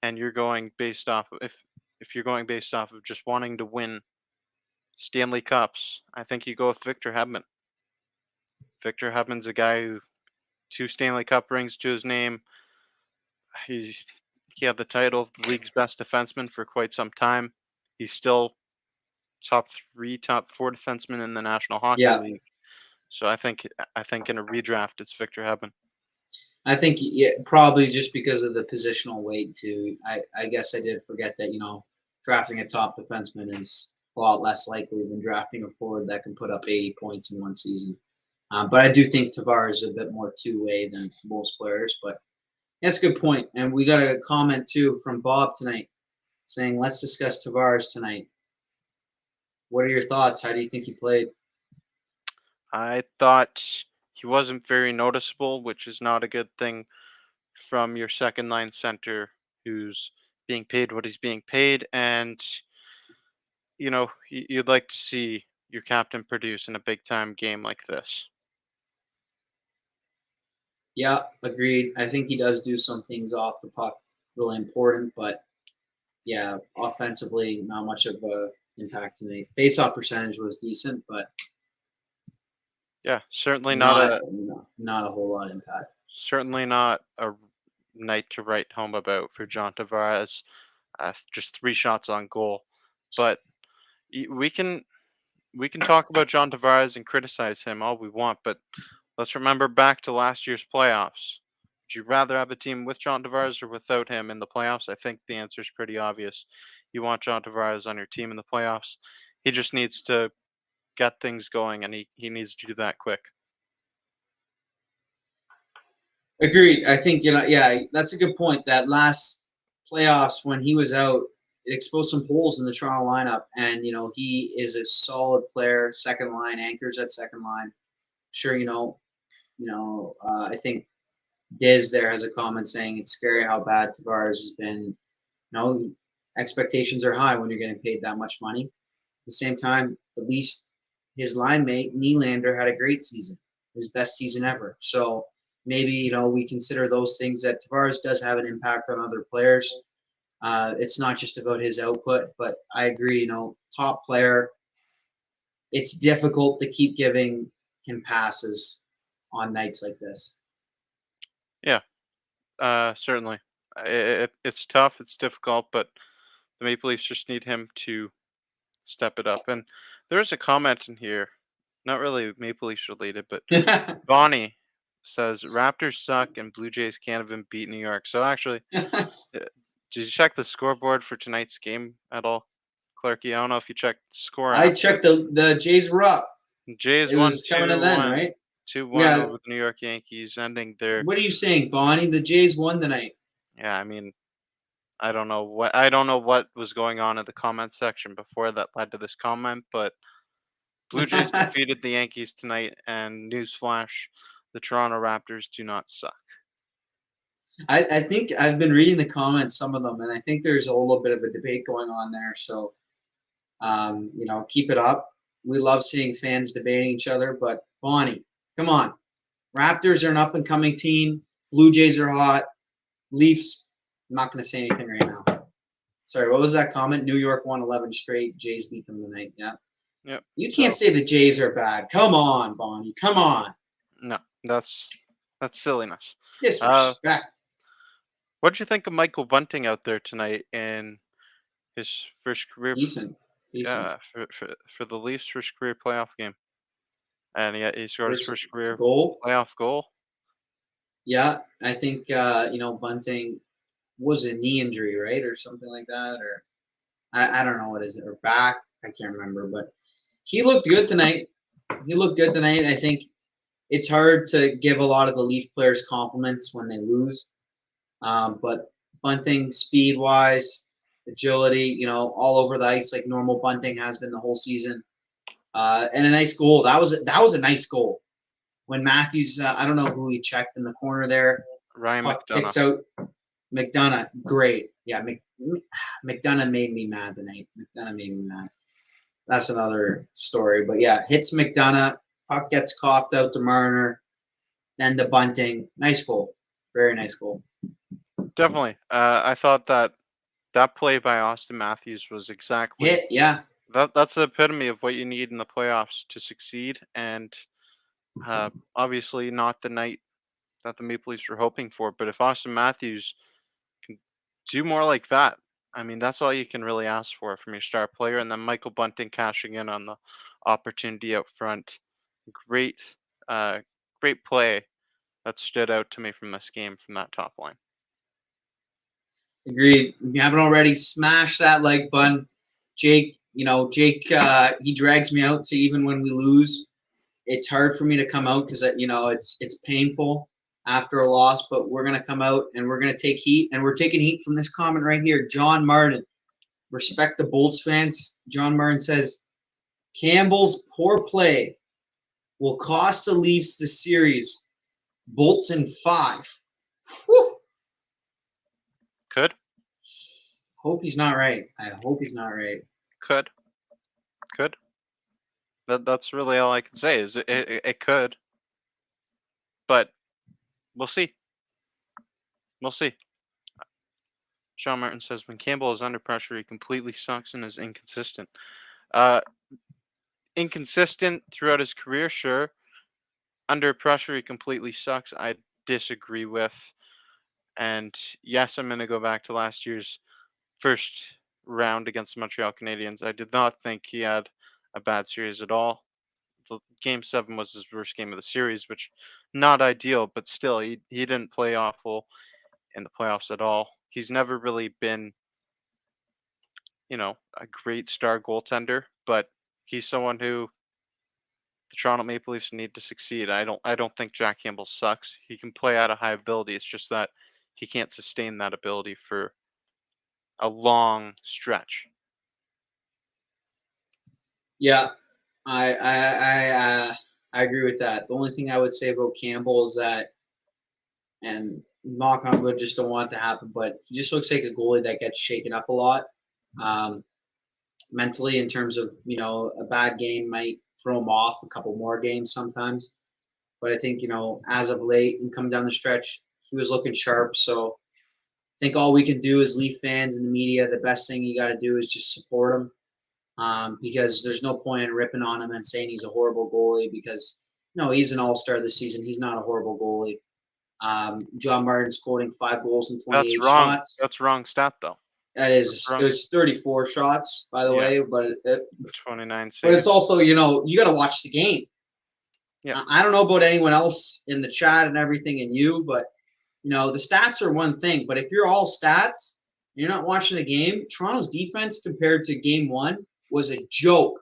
[SPEAKER 1] and you're going based off of, if you're going based off of just wanting to win Stanley Cups, I think you go with Victor Hedman. Victor Hedman's a guy who two Stanley Cup rings to his name. He's he had the title of the league's best defenseman for quite some time. He's still top three, top four defenseman in the National Hockey
[SPEAKER 2] yeah.
[SPEAKER 1] League. So I think in a redraft it's Victor Hedman.
[SPEAKER 2] I think yeah, probably just because of the positional weight too. I guess I did forget that drafting a top defenseman is a lot less likely than drafting a forward that can put up 80 points in one season. But I do think Tavares is a bit more two-way than most players. But that's a good point. And we got a comment too from Bob tonight saying, "Let's discuss Tavares tonight." What are your thoughts? How do you think he played?
[SPEAKER 1] I thought he wasn't very noticeable, which is not a good thing from your second line center who's being paid what he's being paid. And you'd like to see your captain produce in a big time game like this.
[SPEAKER 2] Yeah, agreed. I think he does do some things off the puck really important, but yeah, offensively, not much of a impact tonight. Face-off percentage was decent, but
[SPEAKER 1] Yeah,
[SPEAKER 2] not a whole lot of impact.
[SPEAKER 1] certainly not a night to write home about for John Tavares. Just three shots on goal, but we can talk about John Tavares and criticize him all we want, but let's remember back to last year's playoffs. Would you rather have a team with John Tavares or without him in the playoffs? I think the answer is pretty obvious. You want John Tavares on your team in the playoffs. He just needs to get things going, and he needs to do that quick.
[SPEAKER 2] Agreed. I think yeah, that's a good point. That last playoffs when he was out, it exposed some holes in the Toronto lineup, and he is a solid player, second line anchors at second line. Sure, I think Diz there has a comment saying it's scary how bad Tavares has been. Expectations are high when you're getting paid that much money. At the same time, at least his line mate Nylander had a great season, his best season ever. So maybe we consider those things that Tavares does have an impact on other players. It's not just about his output, but I agree. Top player, it's difficult to keep giving him passes on nights like this.
[SPEAKER 1] Yeah, certainly. It's tough, it's difficult, but the Maple Leafs just need him to step it up. And there's a comment in here, not really Maple Leafs related, but Bonnie says Raptors suck and Blue Jays can't even beat New York. So actually, uh, did you check the scoreboard for tonight's game at all, Clarky? I don't know if you checked the score
[SPEAKER 2] I
[SPEAKER 1] after.
[SPEAKER 2] checked the Jays were up.
[SPEAKER 1] Jays
[SPEAKER 2] It
[SPEAKER 1] won
[SPEAKER 2] was coming to then,
[SPEAKER 1] 2-1,
[SPEAKER 2] right?
[SPEAKER 1] 2-1
[SPEAKER 2] Yeah.
[SPEAKER 1] over the New York Yankees, ending their.
[SPEAKER 2] What are you saying, Bonnie? The Jays won tonight.
[SPEAKER 1] Yeah, I mean, I don't know what was going on in the comment section before that led to this comment, but Blue Jays defeated the Yankees tonight, and newsflash, the Toronto Raptors do not suck.
[SPEAKER 2] I think I've been reading the comments, some of them, and I think there's a little bit of a debate going on there. So, keep it up. We love seeing fans debating each other, but Bonnie, come on. Raptors are an up and coming team. Blue Jays are hot. Leafs, I'm not going to say anything right now. Sorry, what was that comment? New York won 11 straight. Jays beat them tonight. Yeah.
[SPEAKER 1] Yep.
[SPEAKER 2] You
[SPEAKER 1] So
[SPEAKER 2] can't say the Jays are bad. Come on, Bonnie. Come on.
[SPEAKER 1] no, that's silliness. Uh,
[SPEAKER 2] Disrespect.
[SPEAKER 1] what did you think of Michael Bunting out there tonight in his first career?
[SPEAKER 2] Decent. Decent.
[SPEAKER 1] Yeah, for the Leafs' first career playoff game, and he scored his
[SPEAKER 2] First
[SPEAKER 1] first career
[SPEAKER 2] goal.
[SPEAKER 1] playoff goal.
[SPEAKER 2] Yeah, I think Bunting was a knee injury, right, or something like that, or I don't know what is it, or back. I can't remember, but he looked good tonight. He looked good tonight. I think it's hard to give a lot of the Leaf players compliments when they lose, but Bunting, speed wise, agility, all over the ice like normal Bunting has been the whole season, and a nice goal. That was a nice goal when Matthews. I don't know who he checked in the corner there.
[SPEAKER 1] Ryan
[SPEAKER 2] Puck
[SPEAKER 1] McDonough.
[SPEAKER 2] kicks out. McDonough, great. Yeah, McDonough made me mad tonight. McDonough made me mad. That's another story. But yeah, hits McDonough. Puck gets coughed out to Marner. Then the Bunting. Nice goal. Very nice goal.
[SPEAKER 1] Definitely. I thought that play by Austin Matthews was exactly
[SPEAKER 2] Hit, yeah.
[SPEAKER 1] that's the epitome of what you need in the playoffs to succeed, and obviously not the night that the Maple Leafs were hoping for. But if Austin Matthews can do more like that, I mean, that's all you can really ask for from your star player. And then Michael Bunting cashing in on the opportunity out front. Great, uh, great play that stood out to me from this game from that top line.
[SPEAKER 2] Agreed. If you haven't already, smash that like button. Jake, he drags me out. So even when we lose, it's hard for me to come out because it's painful after a loss. But we're gonna come out and we're gonna take heat, and we're taking heat from this comment right here. John Martin, respect the Bolts fans. John Martin says Campbell's poor play will cost the Leafs the series. Bolts in 5. Whew.
[SPEAKER 1] Could,
[SPEAKER 2] Hope he's not right. I hope he's not right.
[SPEAKER 1] could, could. That's really all I can say. Is it could, but we'll see. We'll see. John Martin says when Campbell is under pressure, he completely sucks and is inconsistent. Uh, inconsistent throughout his career, sure. Under pressure, he completely sucks. I disagree with. And yes, I'm going to go back to last year's first round against the Montreal Canadiens. I did not think he had a bad series at all. The game 7 was his worst game of the series, which not ideal, but still he didn't play awful in the playoffs at all. He's never really been, a great star goaltender, but he's someone who the Toronto Maple Leafs need to succeed. I don't think Jack Campbell sucks. He can play at a high ability. It's just that he can't sustain that ability for a long stretch.
[SPEAKER 2] Yeah, I agree with that. The only thing I would say about Campbell is that, and knock on wood, just don't want it to happen, but he just looks like a goalie that gets shaken up a lot, um, mentally, in terms of a bad game might throw him off a couple more games sometimes. But I think as of late and coming down the stretch, he was looking sharp. So I think all we can do as Leaf fans and the media, the best thing you got to do is just support him, because there's no point in ripping on him and saying he's a horrible goalie because no, he's an all-star this season. He's not a horrible goalie. John Martin's quoting 5 goals and
[SPEAKER 1] That's
[SPEAKER 2] 28
[SPEAKER 1] wrong.
[SPEAKER 2] shots.
[SPEAKER 1] That's wrong stat though.
[SPEAKER 2] That
[SPEAKER 1] That's
[SPEAKER 2] is,
[SPEAKER 1] wrong.
[SPEAKER 2] there's 34 shots, by the
[SPEAKER 1] Yeah,
[SPEAKER 2] way, but
[SPEAKER 1] 29
[SPEAKER 2] but it's
[SPEAKER 1] saves.
[SPEAKER 2] also you got to watch the game.
[SPEAKER 1] Yeah,
[SPEAKER 2] I don't know about anyone else in the chat and everything, and you, but the stats are one thing. But if you're all stats, you're not watching the game. Toronto's defense compared to Game 1 was a joke.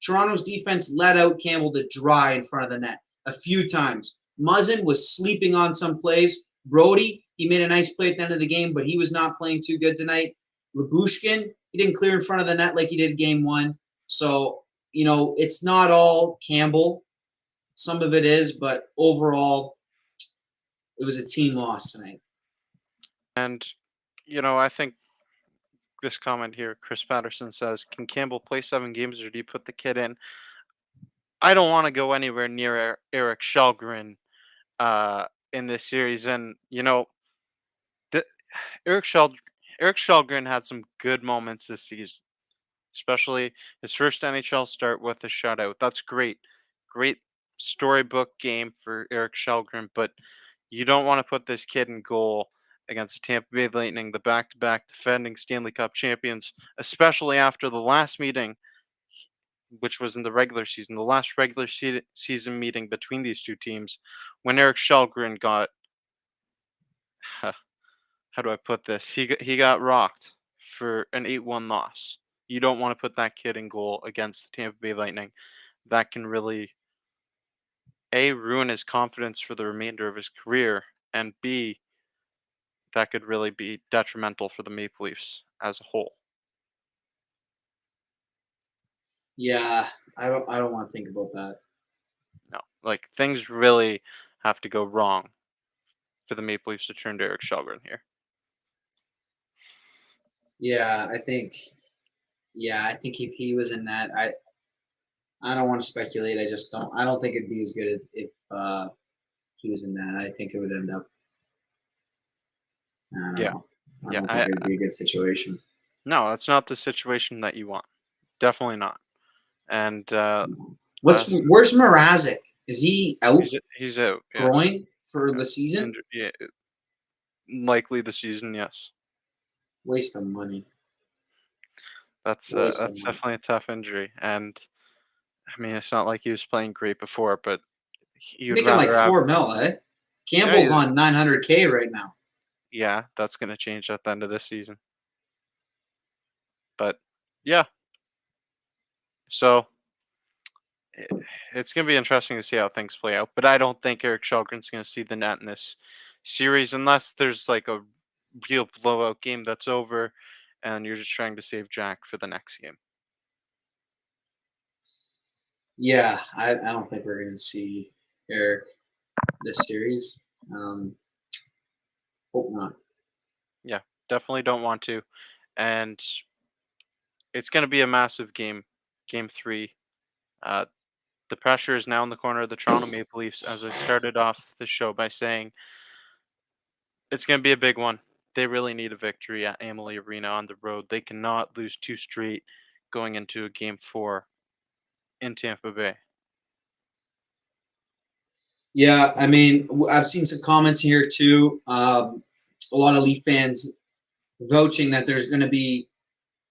[SPEAKER 2] Toronto's defense let out Campbell to dry in front of the net a few times. Muzzin was sleeping on some plays. Brody, he made a nice play at the end of the game, but he was not playing too good tonight. Labushkin, he didn't clear in front of the net like he did Game 1. So, it's not all Campbell. Some of it is, but overall, it was a team loss tonight.
[SPEAKER 1] and I think this comment here, Chris Patterson says, "Can Campbell play 7 games, or do you put the kid in?" I don't want to go anywhere near Eric Shelgren in this series, and the, Eric Shel Eric Shelgren had some good moments this season, especially his first NHL start with a shutout. That's great. Great storybook game for Eric Shelgren, but you don't want to put this kid in goal against the Tampa Bay Lightning, the back-to-back defending Stanley Cup champions, especially after the last meeting which was in the regular season, the last regular season meeting between these two teams, when Eric Shelgren got, how do I put this? He got rocked for an 8-1 loss. You don't want to put that kid in goal against the Tampa Bay Lightning. That can really A, ruin his confidence for the remainder of his career, and B, that could really be detrimental for the Maple Leafs as a whole.
[SPEAKER 2] Yeah, I don't want to think about that.
[SPEAKER 1] No, like things really have to go wrong for the Maple Leafs to turn to Eric Shelgren here.
[SPEAKER 2] Yeah, I think. Yeah, I think if he was in that, I don't want to speculate. I just don't. I don't think it'd be as good if he was in that. I think it would end up. I don't
[SPEAKER 1] Yeah,
[SPEAKER 2] know. I
[SPEAKER 1] yeah.
[SPEAKER 2] don't think
[SPEAKER 1] I
[SPEAKER 2] it would be a good situation.
[SPEAKER 1] No, that's not the situation that you want. Definitely not. And
[SPEAKER 2] Where's Mrazek? Is he out
[SPEAKER 1] he's out. Yes,
[SPEAKER 2] groin for the season?
[SPEAKER 1] and yeah, likely the season. Yes,
[SPEAKER 2] Waste of money.
[SPEAKER 1] that's
[SPEAKER 2] Waste of
[SPEAKER 1] that's
[SPEAKER 2] money.
[SPEAKER 1] definitely a tough injury. And I mean, it's not like he was playing great before, but
[SPEAKER 2] He's
[SPEAKER 1] you'd
[SPEAKER 2] making like
[SPEAKER 1] rather have.
[SPEAKER 2] 4 mil, eh?
[SPEAKER 1] Yeah,
[SPEAKER 2] Campbell's on 900K right now.
[SPEAKER 1] yeah, that's gonna change at the end of this season. But yeah, so i- it's gonna be interesting to see how things play out. But I don't think Eric Shelgren's gonna see the net in this series unless there's like a real blowout game that's over, and you're just trying to save Jack for the next game.
[SPEAKER 2] Yeah, I don't think we're going to see Eric this series. Hope not.
[SPEAKER 1] Yeah, definitely don't want to, and it's gonna be a massive game, game three. Uh, the pressure is now in the corner of the Toronto Maple Leafs, as I started off the show by saying it's going to be a big one. They really need a victory at Amalie Arena on the road. They cannot lose two straight going into a game four in Tampa Bay.
[SPEAKER 2] Yeah, I mean, I've seen some comments here too. A lot of Leaf fans vouching that there's going to be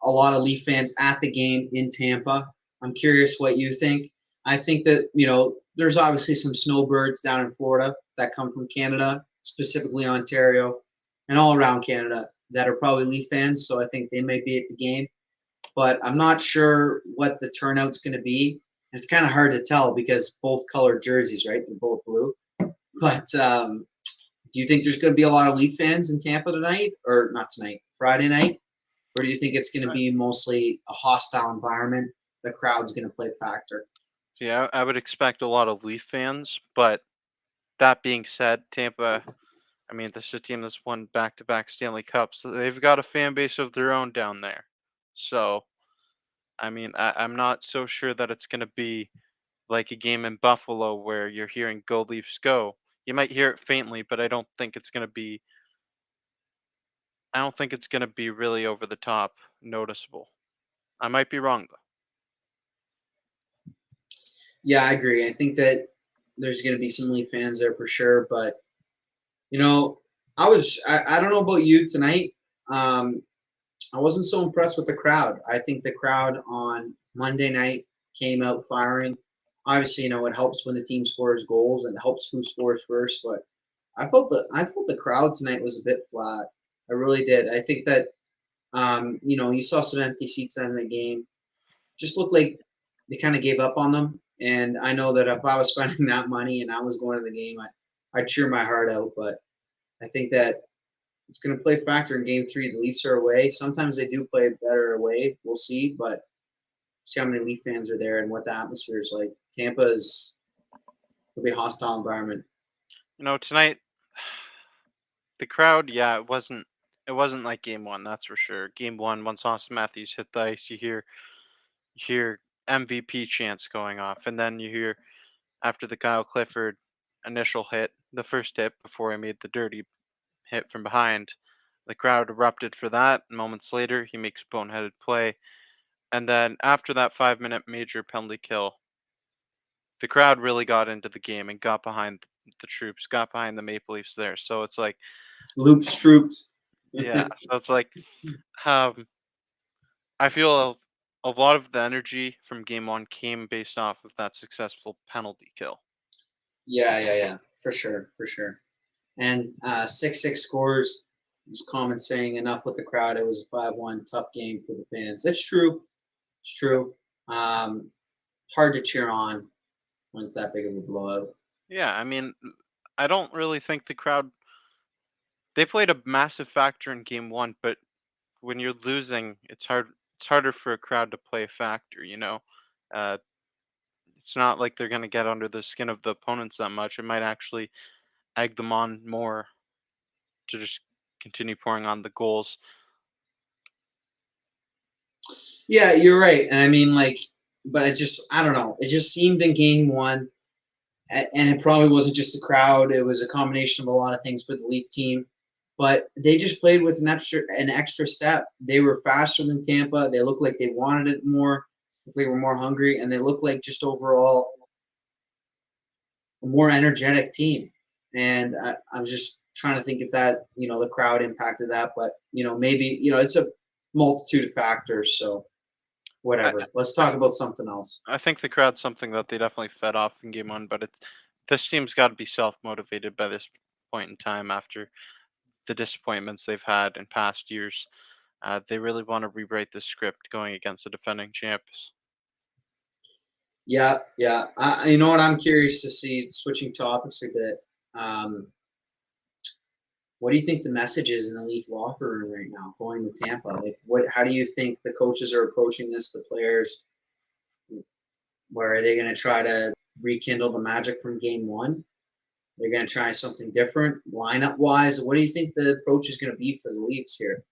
[SPEAKER 2] a lot of Leaf fans at the game in Tampa. I'm curious what you think. I think that, there's obviously some snowbirds down in Florida that come from Canada, specifically Ontario, and all around Canada that are probably Leaf fans. So I think they may be at the game. But I'm not sure what the turnout's going to be. It's kind of hard to tell because both colored jerseys, right? They're both blue. But do you think there's going to be a lot of Leaf fans in Tampa tonight, or not tonight, Friday night? Or do you think it's going to be mostly a hostile environment? The crowd's going to play a factor.
[SPEAKER 1] Yeah, I would expect a lot of Leaf fans, but that being said, Tampa, I mean, this is a team that's won back to back Stanley Cups. So they've got a fan base of their own down there. So, I mean, I'm not so sure that it's going to be like a game in Buffalo where you're hearing "Go Leafs, go." You might hear it faintly, but I don't think it's gonna be really over the top noticeable. I might be wrong though.
[SPEAKER 2] Yeah, I agree. I think that there's going to be some Leaf fans there for sure. But, I don't know about you tonight. Um, I wasn't so impressed with the crowd. I think the crowd on Monday night came out firing. Obviously, it helps when the team scores goals and it helps who scores first. But I felt the crowd tonight was a bit flat. I really did. I think that you saw some empty seats in the game. Just looked like they kind of gave up on them. And I know that if I was spending that money and I was going to the game, I'd cheer my heart out. But I think that it's going to play a factor in game three. The Leafs are away. Sometimes they do play better away. We'll see. But see how many Leaf fans are there and what the atmosphere is like. Tampa's will be a hostile environment.
[SPEAKER 1] Tonight the crowd, yeah, it wasn't like game one, that's for sure. Game one, once Austin Matthews hit the ice, you hear MVP chants going off, and then you hear after the Kyle Clifford initial hit, the first hit before he made the dirty hit from behind, the crowd erupted for that. Moments later, he makes a boneheaded play. And then after that 5-minute major penalty kill, the crowd really got into the game and got behind the troops, got behind the Maple Leafs there. So it's like,
[SPEAKER 2] Loops, troops.
[SPEAKER 1] yeah. So it's like, um, I feel a lot of the energy from game one came based off of that successful penalty kill.
[SPEAKER 2] Yeah, for sure, for sure. And 6-6 scores. There's comments saying enough with the crowd. It was a 5-1 tough game for the fans. It's true. It's true. Um, hard to cheer on when it's that big of a blowout.
[SPEAKER 1] Yeah, I mean, I don't really think the crowd they played a massive factor in game one, but when you're losing, it's harder for a crowd to play a factor, you know? Uh, it's not like they're gonna get under the skin of the opponents that much. It might actually egg them on more to just continue pouring on the goals.
[SPEAKER 2] Yeah, you're right. And I mean, like, but I don't know. It just seemed in game one, and it probably wasn't just the crowd. It was a combination of a lot of things for the Leaf team. But they just played with an extra step. They were faster than Tampa. They looked like they wanted it more. They were more hungry, and they looked like just overall a more energetic team. And I'm just trying to think if that, the crowd impacted that, but maybe it's a multitude of factors. So
[SPEAKER 1] I,
[SPEAKER 2] whatever. Let's
[SPEAKER 1] I
[SPEAKER 2] talk about something else.
[SPEAKER 1] I think the crowd's something that they definitely fed off in game one, but this team's got to be self motivated by this point in time after the disappointments they've had in past years. They really want to rewrite the script going against the defending champs.
[SPEAKER 2] Yeah. You know what? I'm curious to see, switching topics a bit. Um, what do you think the message is in the Leaf locker room right now, going to Tampa? Like, what? How do you think the coaches are approaching this? The players, where are they going to try to rekindle the magic from game one? They're going to try something different, lineup wise. What do you think the approach is going to be for the Leafs here?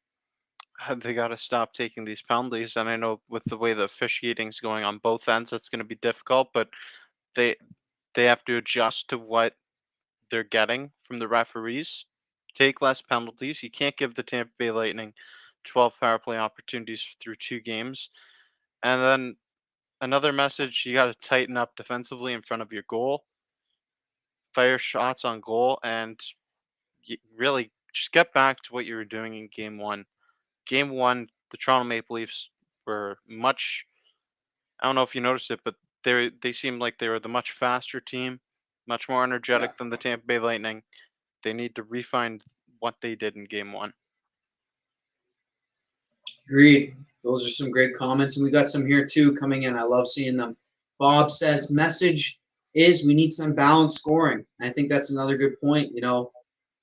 [SPEAKER 1] They got to stop taking these penalties, and I know with the way the officiating's going on both ends, that's going to be difficult. But they they have to adjust to what they're getting from the referees. Take less penalties. You can't give the Tampa Bay Lightning 12 power play opportunities through 2 games. And then another message, you got to tighten up defensively in front of your goal, fire shots on goal, and really just get back to what you were doing in game one. Game one, the Toronto Maple Leafs were much, I don't know if you noticed it, but they seemed like they were the much faster team, much more
[SPEAKER 2] Yeah,
[SPEAKER 1] energetic than the Tampa Bay Lightning. They need to refine what they did in game one.
[SPEAKER 2] agreed. Those are some great comments, and we got some here too coming in. I love seeing them. Bob says, message is we need some balanced scoring. And I think that's another good point. A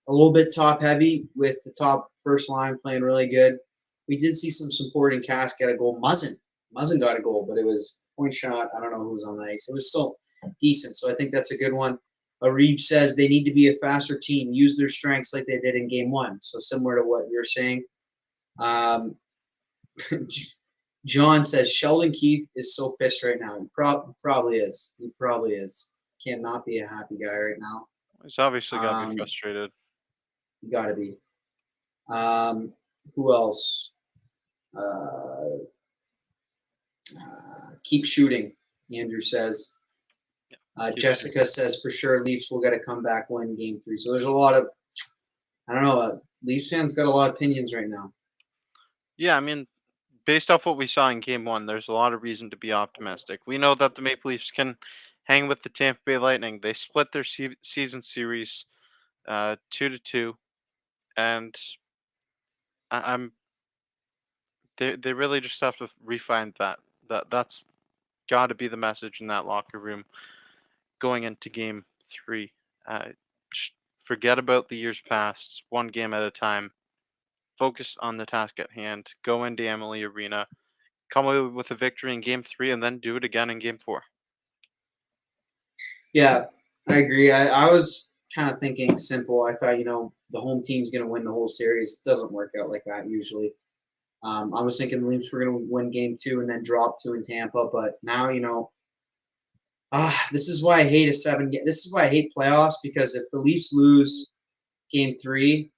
[SPEAKER 2] little bit top heavy with the top first line playing really good. We did see some supporting cast get a goal. Muzzin got a goal, but it was point shot. I don't know who was on the ice. It was still decent, so I think that's a good one. Arib says they need to be a faster team, use their strengths like they did in game one. So similar to what you're saying. Um, John says Sheldon Keefe is so pissed right now. He probably is. He probably is. Cannot be a happy guy right now.
[SPEAKER 1] He's obviously got to be
[SPEAKER 2] Um,
[SPEAKER 1] frustrated.
[SPEAKER 2] you got to be. Who else? Uh, keep shooting, Andrew says.
[SPEAKER 1] Yeah, keep shooting.
[SPEAKER 2] Jessica says for sure Leafs will get a comeback win game three. So there's a lot of, I don't know, Leafs fans got a lot of opinions right now.
[SPEAKER 1] Yeah, I mean, based off what we saw in game one, there's a lot of reason to be optimistic. We know that the Maple Leafs can hang with the Tampa Bay Lightning. They split their season series 2-2, and I'm they really just have to refine that. That's got to be the message in that locker room going into game three. Just forget about the years past, one game at a time. Focus on the task at hand. Go into Amalie Arena, come away with a victory in game three, and then do it again in game four.
[SPEAKER 2] Yeah, I agree. I was kind of thinking simple. I thought, the home team's going to win the whole series. It doesn't work out like that usually. I was thinking the Leafs were going to win game two and then drop two in Tampa, but now, this is why I hate This is why I hate playoffs, because if the Leafs lose game three,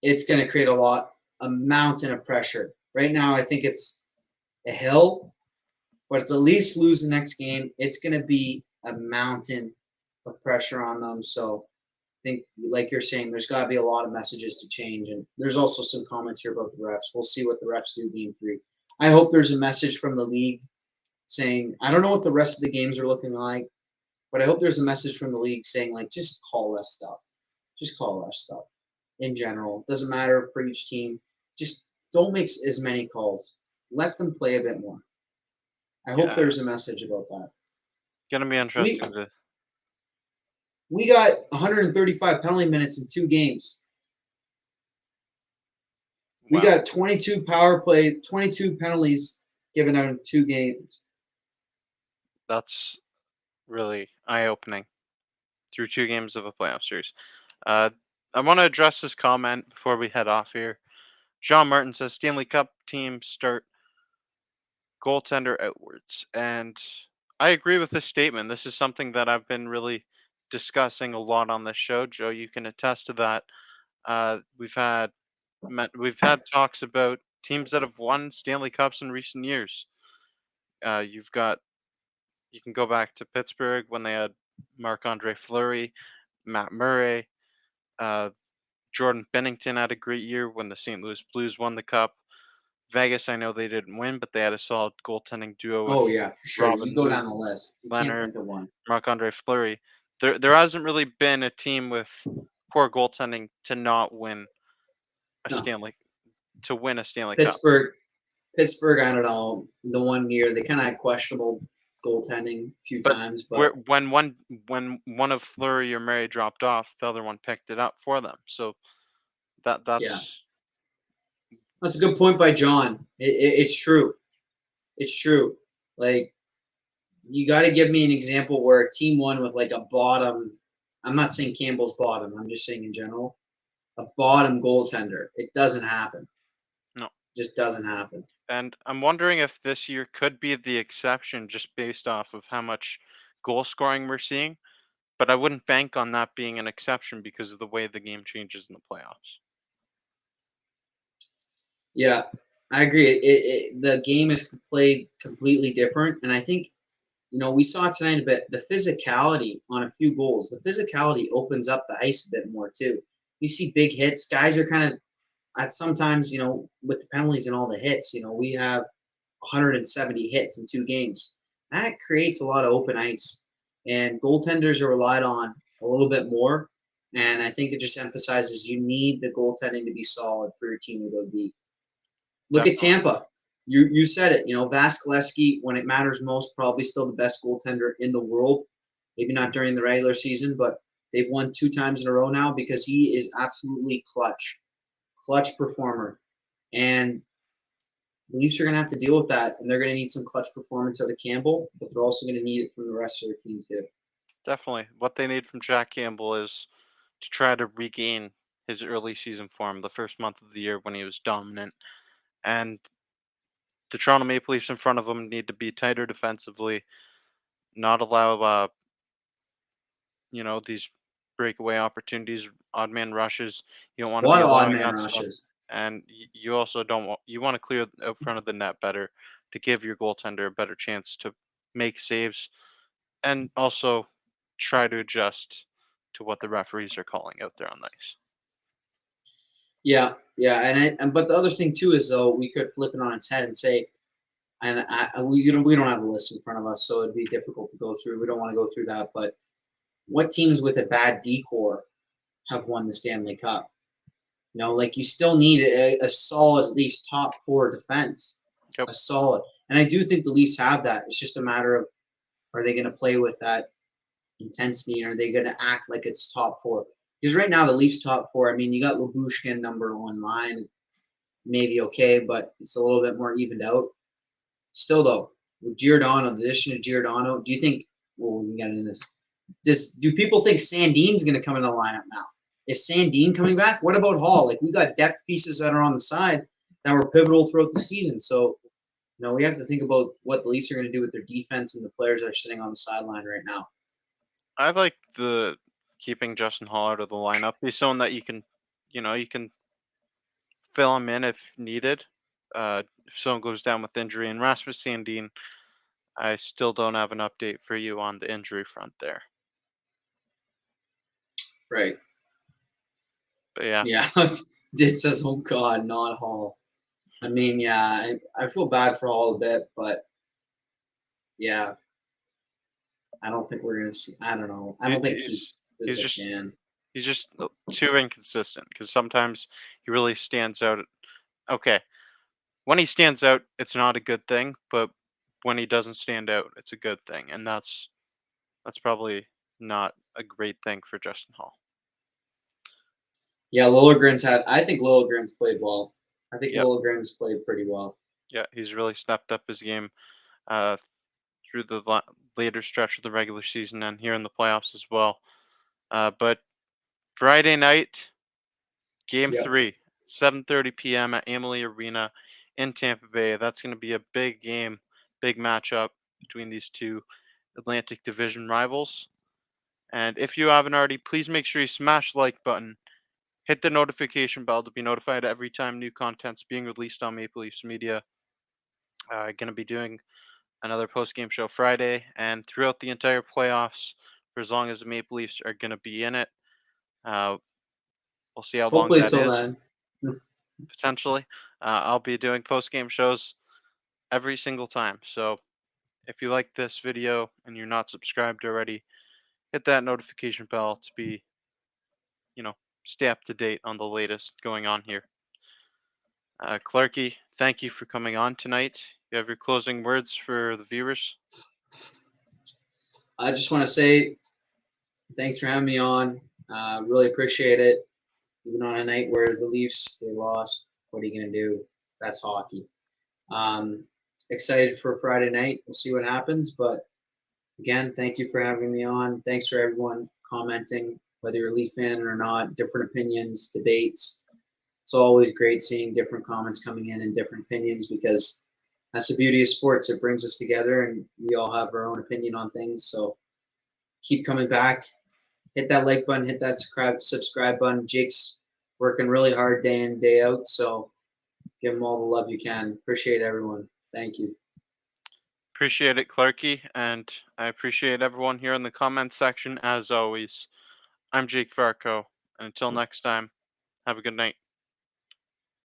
[SPEAKER 2] it's going to create a mountain of pressure. Right now, I think it's a hill, but if the Leafs lose the next game, it's going to be a mountain of pressure on them. So I think, like you're saying, there's got to be a lot of messages to change. And there's also some comments here about the refs. We'll see what the refs do game three. I hope there's a message from the league saying, I don't know what the rest of the games are looking like, but I hope there's a message from the league saying, like, just call us stuff. Just call us stuff in general. Doesn't matter for each team. Just don't make as many calls. Let them play a bit more. I hope
[SPEAKER 1] Yeah,
[SPEAKER 2] there's a message about that.
[SPEAKER 1] gonna be
[SPEAKER 2] We
[SPEAKER 1] interesting to.
[SPEAKER 2] we got 135 penalty minutes in 2 games. We
[SPEAKER 1] Wow,
[SPEAKER 2] got 22 penalties given out in 2 games.
[SPEAKER 1] that's really eye-opening through 2 games of a playoff series. Uh, I want to address this comment before we head off here. John Martin says Stanley Cup teams start goaltender outwards, and I agree with this statement. This is something that I've been really discussing a lot on this show. Joe, you can attest to that. We've had talks about teams that have won Stanley Cups in recent years. You've got you can go back to Pittsburgh when they had Marc Andre Fleury, Matt Murray, uh, Jordan Bennington had a great year when the St. Louis Blues won the cup. Vegas, I know they didn't win, but they had a solid goaltending duo with
[SPEAKER 2] Oh yeah, for sure. You
[SPEAKER 1] Robin
[SPEAKER 2] go
[SPEAKER 1] Lehner,
[SPEAKER 2] down the list. You can't
[SPEAKER 1] Leonard,
[SPEAKER 2] think of one.
[SPEAKER 1] Marc Andre Fleury. There hasn't really been a team with poor goaltending to not win a
[SPEAKER 2] No.
[SPEAKER 1] Stanley to win a Stanley Cup.
[SPEAKER 2] Pittsburgh, I don't know. The one year they kind of had questionable goaltending a few
[SPEAKER 1] But
[SPEAKER 2] times,
[SPEAKER 1] where
[SPEAKER 2] but
[SPEAKER 1] when one of Fleury or Murray dropped off, the other one picked it up for them. So that
[SPEAKER 2] yeah,
[SPEAKER 1] that's
[SPEAKER 2] that's a good point by John. It's true. It's true. Like you got to give me an example where a team won with like a bottom. I'm not saying Campbell's bottom. I'm just saying in general a bottom goaltender. It doesn't happen.
[SPEAKER 1] no.
[SPEAKER 2] Just doesn't happen.
[SPEAKER 1] And I'm wondering if this year could be the exception just based off of how much goal scoring we're seeing. But I wouldn't bank on that being an exception because of the way the game changes in the playoffs.
[SPEAKER 2] Yeah, I agree. The game is played completely different, and I think we saw tonight a bit. The physicality on a few goals, the physicality opens up the ice a bit more too. You see big hits. Guys are kind of at sometimes with the penalties and all the hits. We have 170 hits in 2 games. That creates a lot of open ice, and goaltenders are relied on a little bit more. And I think it just emphasizes you need the goaltending to be solid for your team to go deep. Look at
[SPEAKER 1] Definitely.
[SPEAKER 2] Tampa. You said it. Vasilevsky, when it matters most, probably still the best goaltender in the world. Maybe not during the regular season, but they've won 2 times in a row now because he is absolutely clutch performer. And the Leafs are going to have to deal with that, and they're going to need some clutch performance out of Campbell, but they're also going to need it from the rest of their team too.
[SPEAKER 1] Definitely. What they need from Jack Campbell is to try to regain his early season form, the first month of the year when he was dominant. And the Toronto Maple Leafs in front of him need to be tighter defensively, not allow these breakaway opportunities, odd man rushes. You don't
[SPEAKER 2] A
[SPEAKER 1] want to
[SPEAKER 2] lot
[SPEAKER 1] be
[SPEAKER 2] of odd
[SPEAKER 1] allowing
[SPEAKER 2] man
[SPEAKER 1] that stuff.
[SPEAKER 2] rushes.
[SPEAKER 1] And you also don't want you want to clear out front of the net better to give your goaltender a better chance to make saves and also try to adjust to what the referees are calling out there on the ice.
[SPEAKER 2] Yeah, yeah, but the other thing too is though we could flip it on its head and say, and we don't have the list in front of us, so it'd be difficult to go through. We don't want to go through that, but what teams with a bad decor have won the Stanley Cup? Like you still need a solid, at least top 4 defense,
[SPEAKER 1] Yep.
[SPEAKER 2] a solid. And I do think the Leafs have that. It's just a matter of are they going to play with that intensity, and are they going to act like it's top 4? Because right now the Leafs top 4. I mean, you got Labushkin number 1 line, maybe okay, but it's a little bit more evened out. Still though, with Giordano, the addition of Giordano, do you think? Well, we can get into this. Do people think Sandin's going to come in the lineup now? Is Sandin coming back? What about Hall? Like we got depth pieces that are on the side that were pivotal throughout the season. So, we have to think about what the Leafs are going to do with their defense and the players that are sitting on the sideline right now.
[SPEAKER 1] I like the keeping Justin Hall out of the lineup. He's someone that you can fill him in if needed. If someone goes down with injury, and Rasmus Sandin, I still don't have an update for you on the injury front there.
[SPEAKER 2] Right.
[SPEAKER 1] But yeah,
[SPEAKER 2] Yeah. It says, oh God, not Hall. I mean, yeah, I feel bad for Hall a bit, but yeah, I don't think we're gonna see. I don't know. I
[SPEAKER 1] He,
[SPEAKER 2] don't think he
[SPEAKER 1] he's
[SPEAKER 2] is
[SPEAKER 1] he's
[SPEAKER 2] a
[SPEAKER 1] just
[SPEAKER 2] fan.
[SPEAKER 1] he's just too inconsistent because sometimes he really stands out. Okay, when he stands out, it's not a good thing, but when he doesn't stand out, it's a good thing, and that's probably not a great thing for Justin Hall.
[SPEAKER 2] Yeah, Liljegren's had. I think Liljegren's played well. I think
[SPEAKER 1] Yep.
[SPEAKER 2] Liljegren's played pretty well.
[SPEAKER 1] Yeah, he's really stepped up his game uh, through the later stretch of the regular season and here in the playoffs as well. But Friday night, Game
[SPEAKER 2] Yep.
[SPEAKER 1] 3, 7:30 p.m. at Amalie Arena in Tampa Bay. That's going to be a big game, big matchup between these two Atlantic Division rivals. And if you haven't already, please make sure you smash the like button, hit the notification bell to be notified every time new content's being released on Maple Leafs Media. Going to be doing another post-game show Friday and throughout the entire playoffs for as long as the Maple Leafs are going to be in it. Uh, we'll see how long
[SPEAKER 2] Hopefully
[SPEAKER 1] that
[SPEAKER 2] till
[SPEAKER 1] is,
[SPEAKER 2] then.
[SPEAKER 1] potentially. I'll be doing post-game shows every single time. So if you like this video and you're not subscribed already, hit that notification bell to be, you know, stay up to date on the latest going on here. Clarky, thank you for coming on tonight. You have your closing words for the viewers.
[SPEAKER 2] I just want to say thanks for having me on. Really appreciate it. Even on a night where the Leafs they lost, what are you gonna do? That's hockey. Um, Excited for Friday night. We'll see what happens. But again, thank you for having me on. Thanks for everyone commenting, whether you're a Leaf fan or not. Different opinions, debates. It's always great seeing different comments coming in and different opinions because that's the beauty of sports. It brings us together, and we all have our own opinion on things. So keep coming back. Hit that like button, hit that subscribe button. Jake's working really hard day in, day out. So give him all the love you can. Appreciate everyone. Thank you.
[SPEAKER 1] Appreciate it, Clarky, and I appreciate everyone here in the comments section as always. I'm Jake Farco, and until next time, have a good night.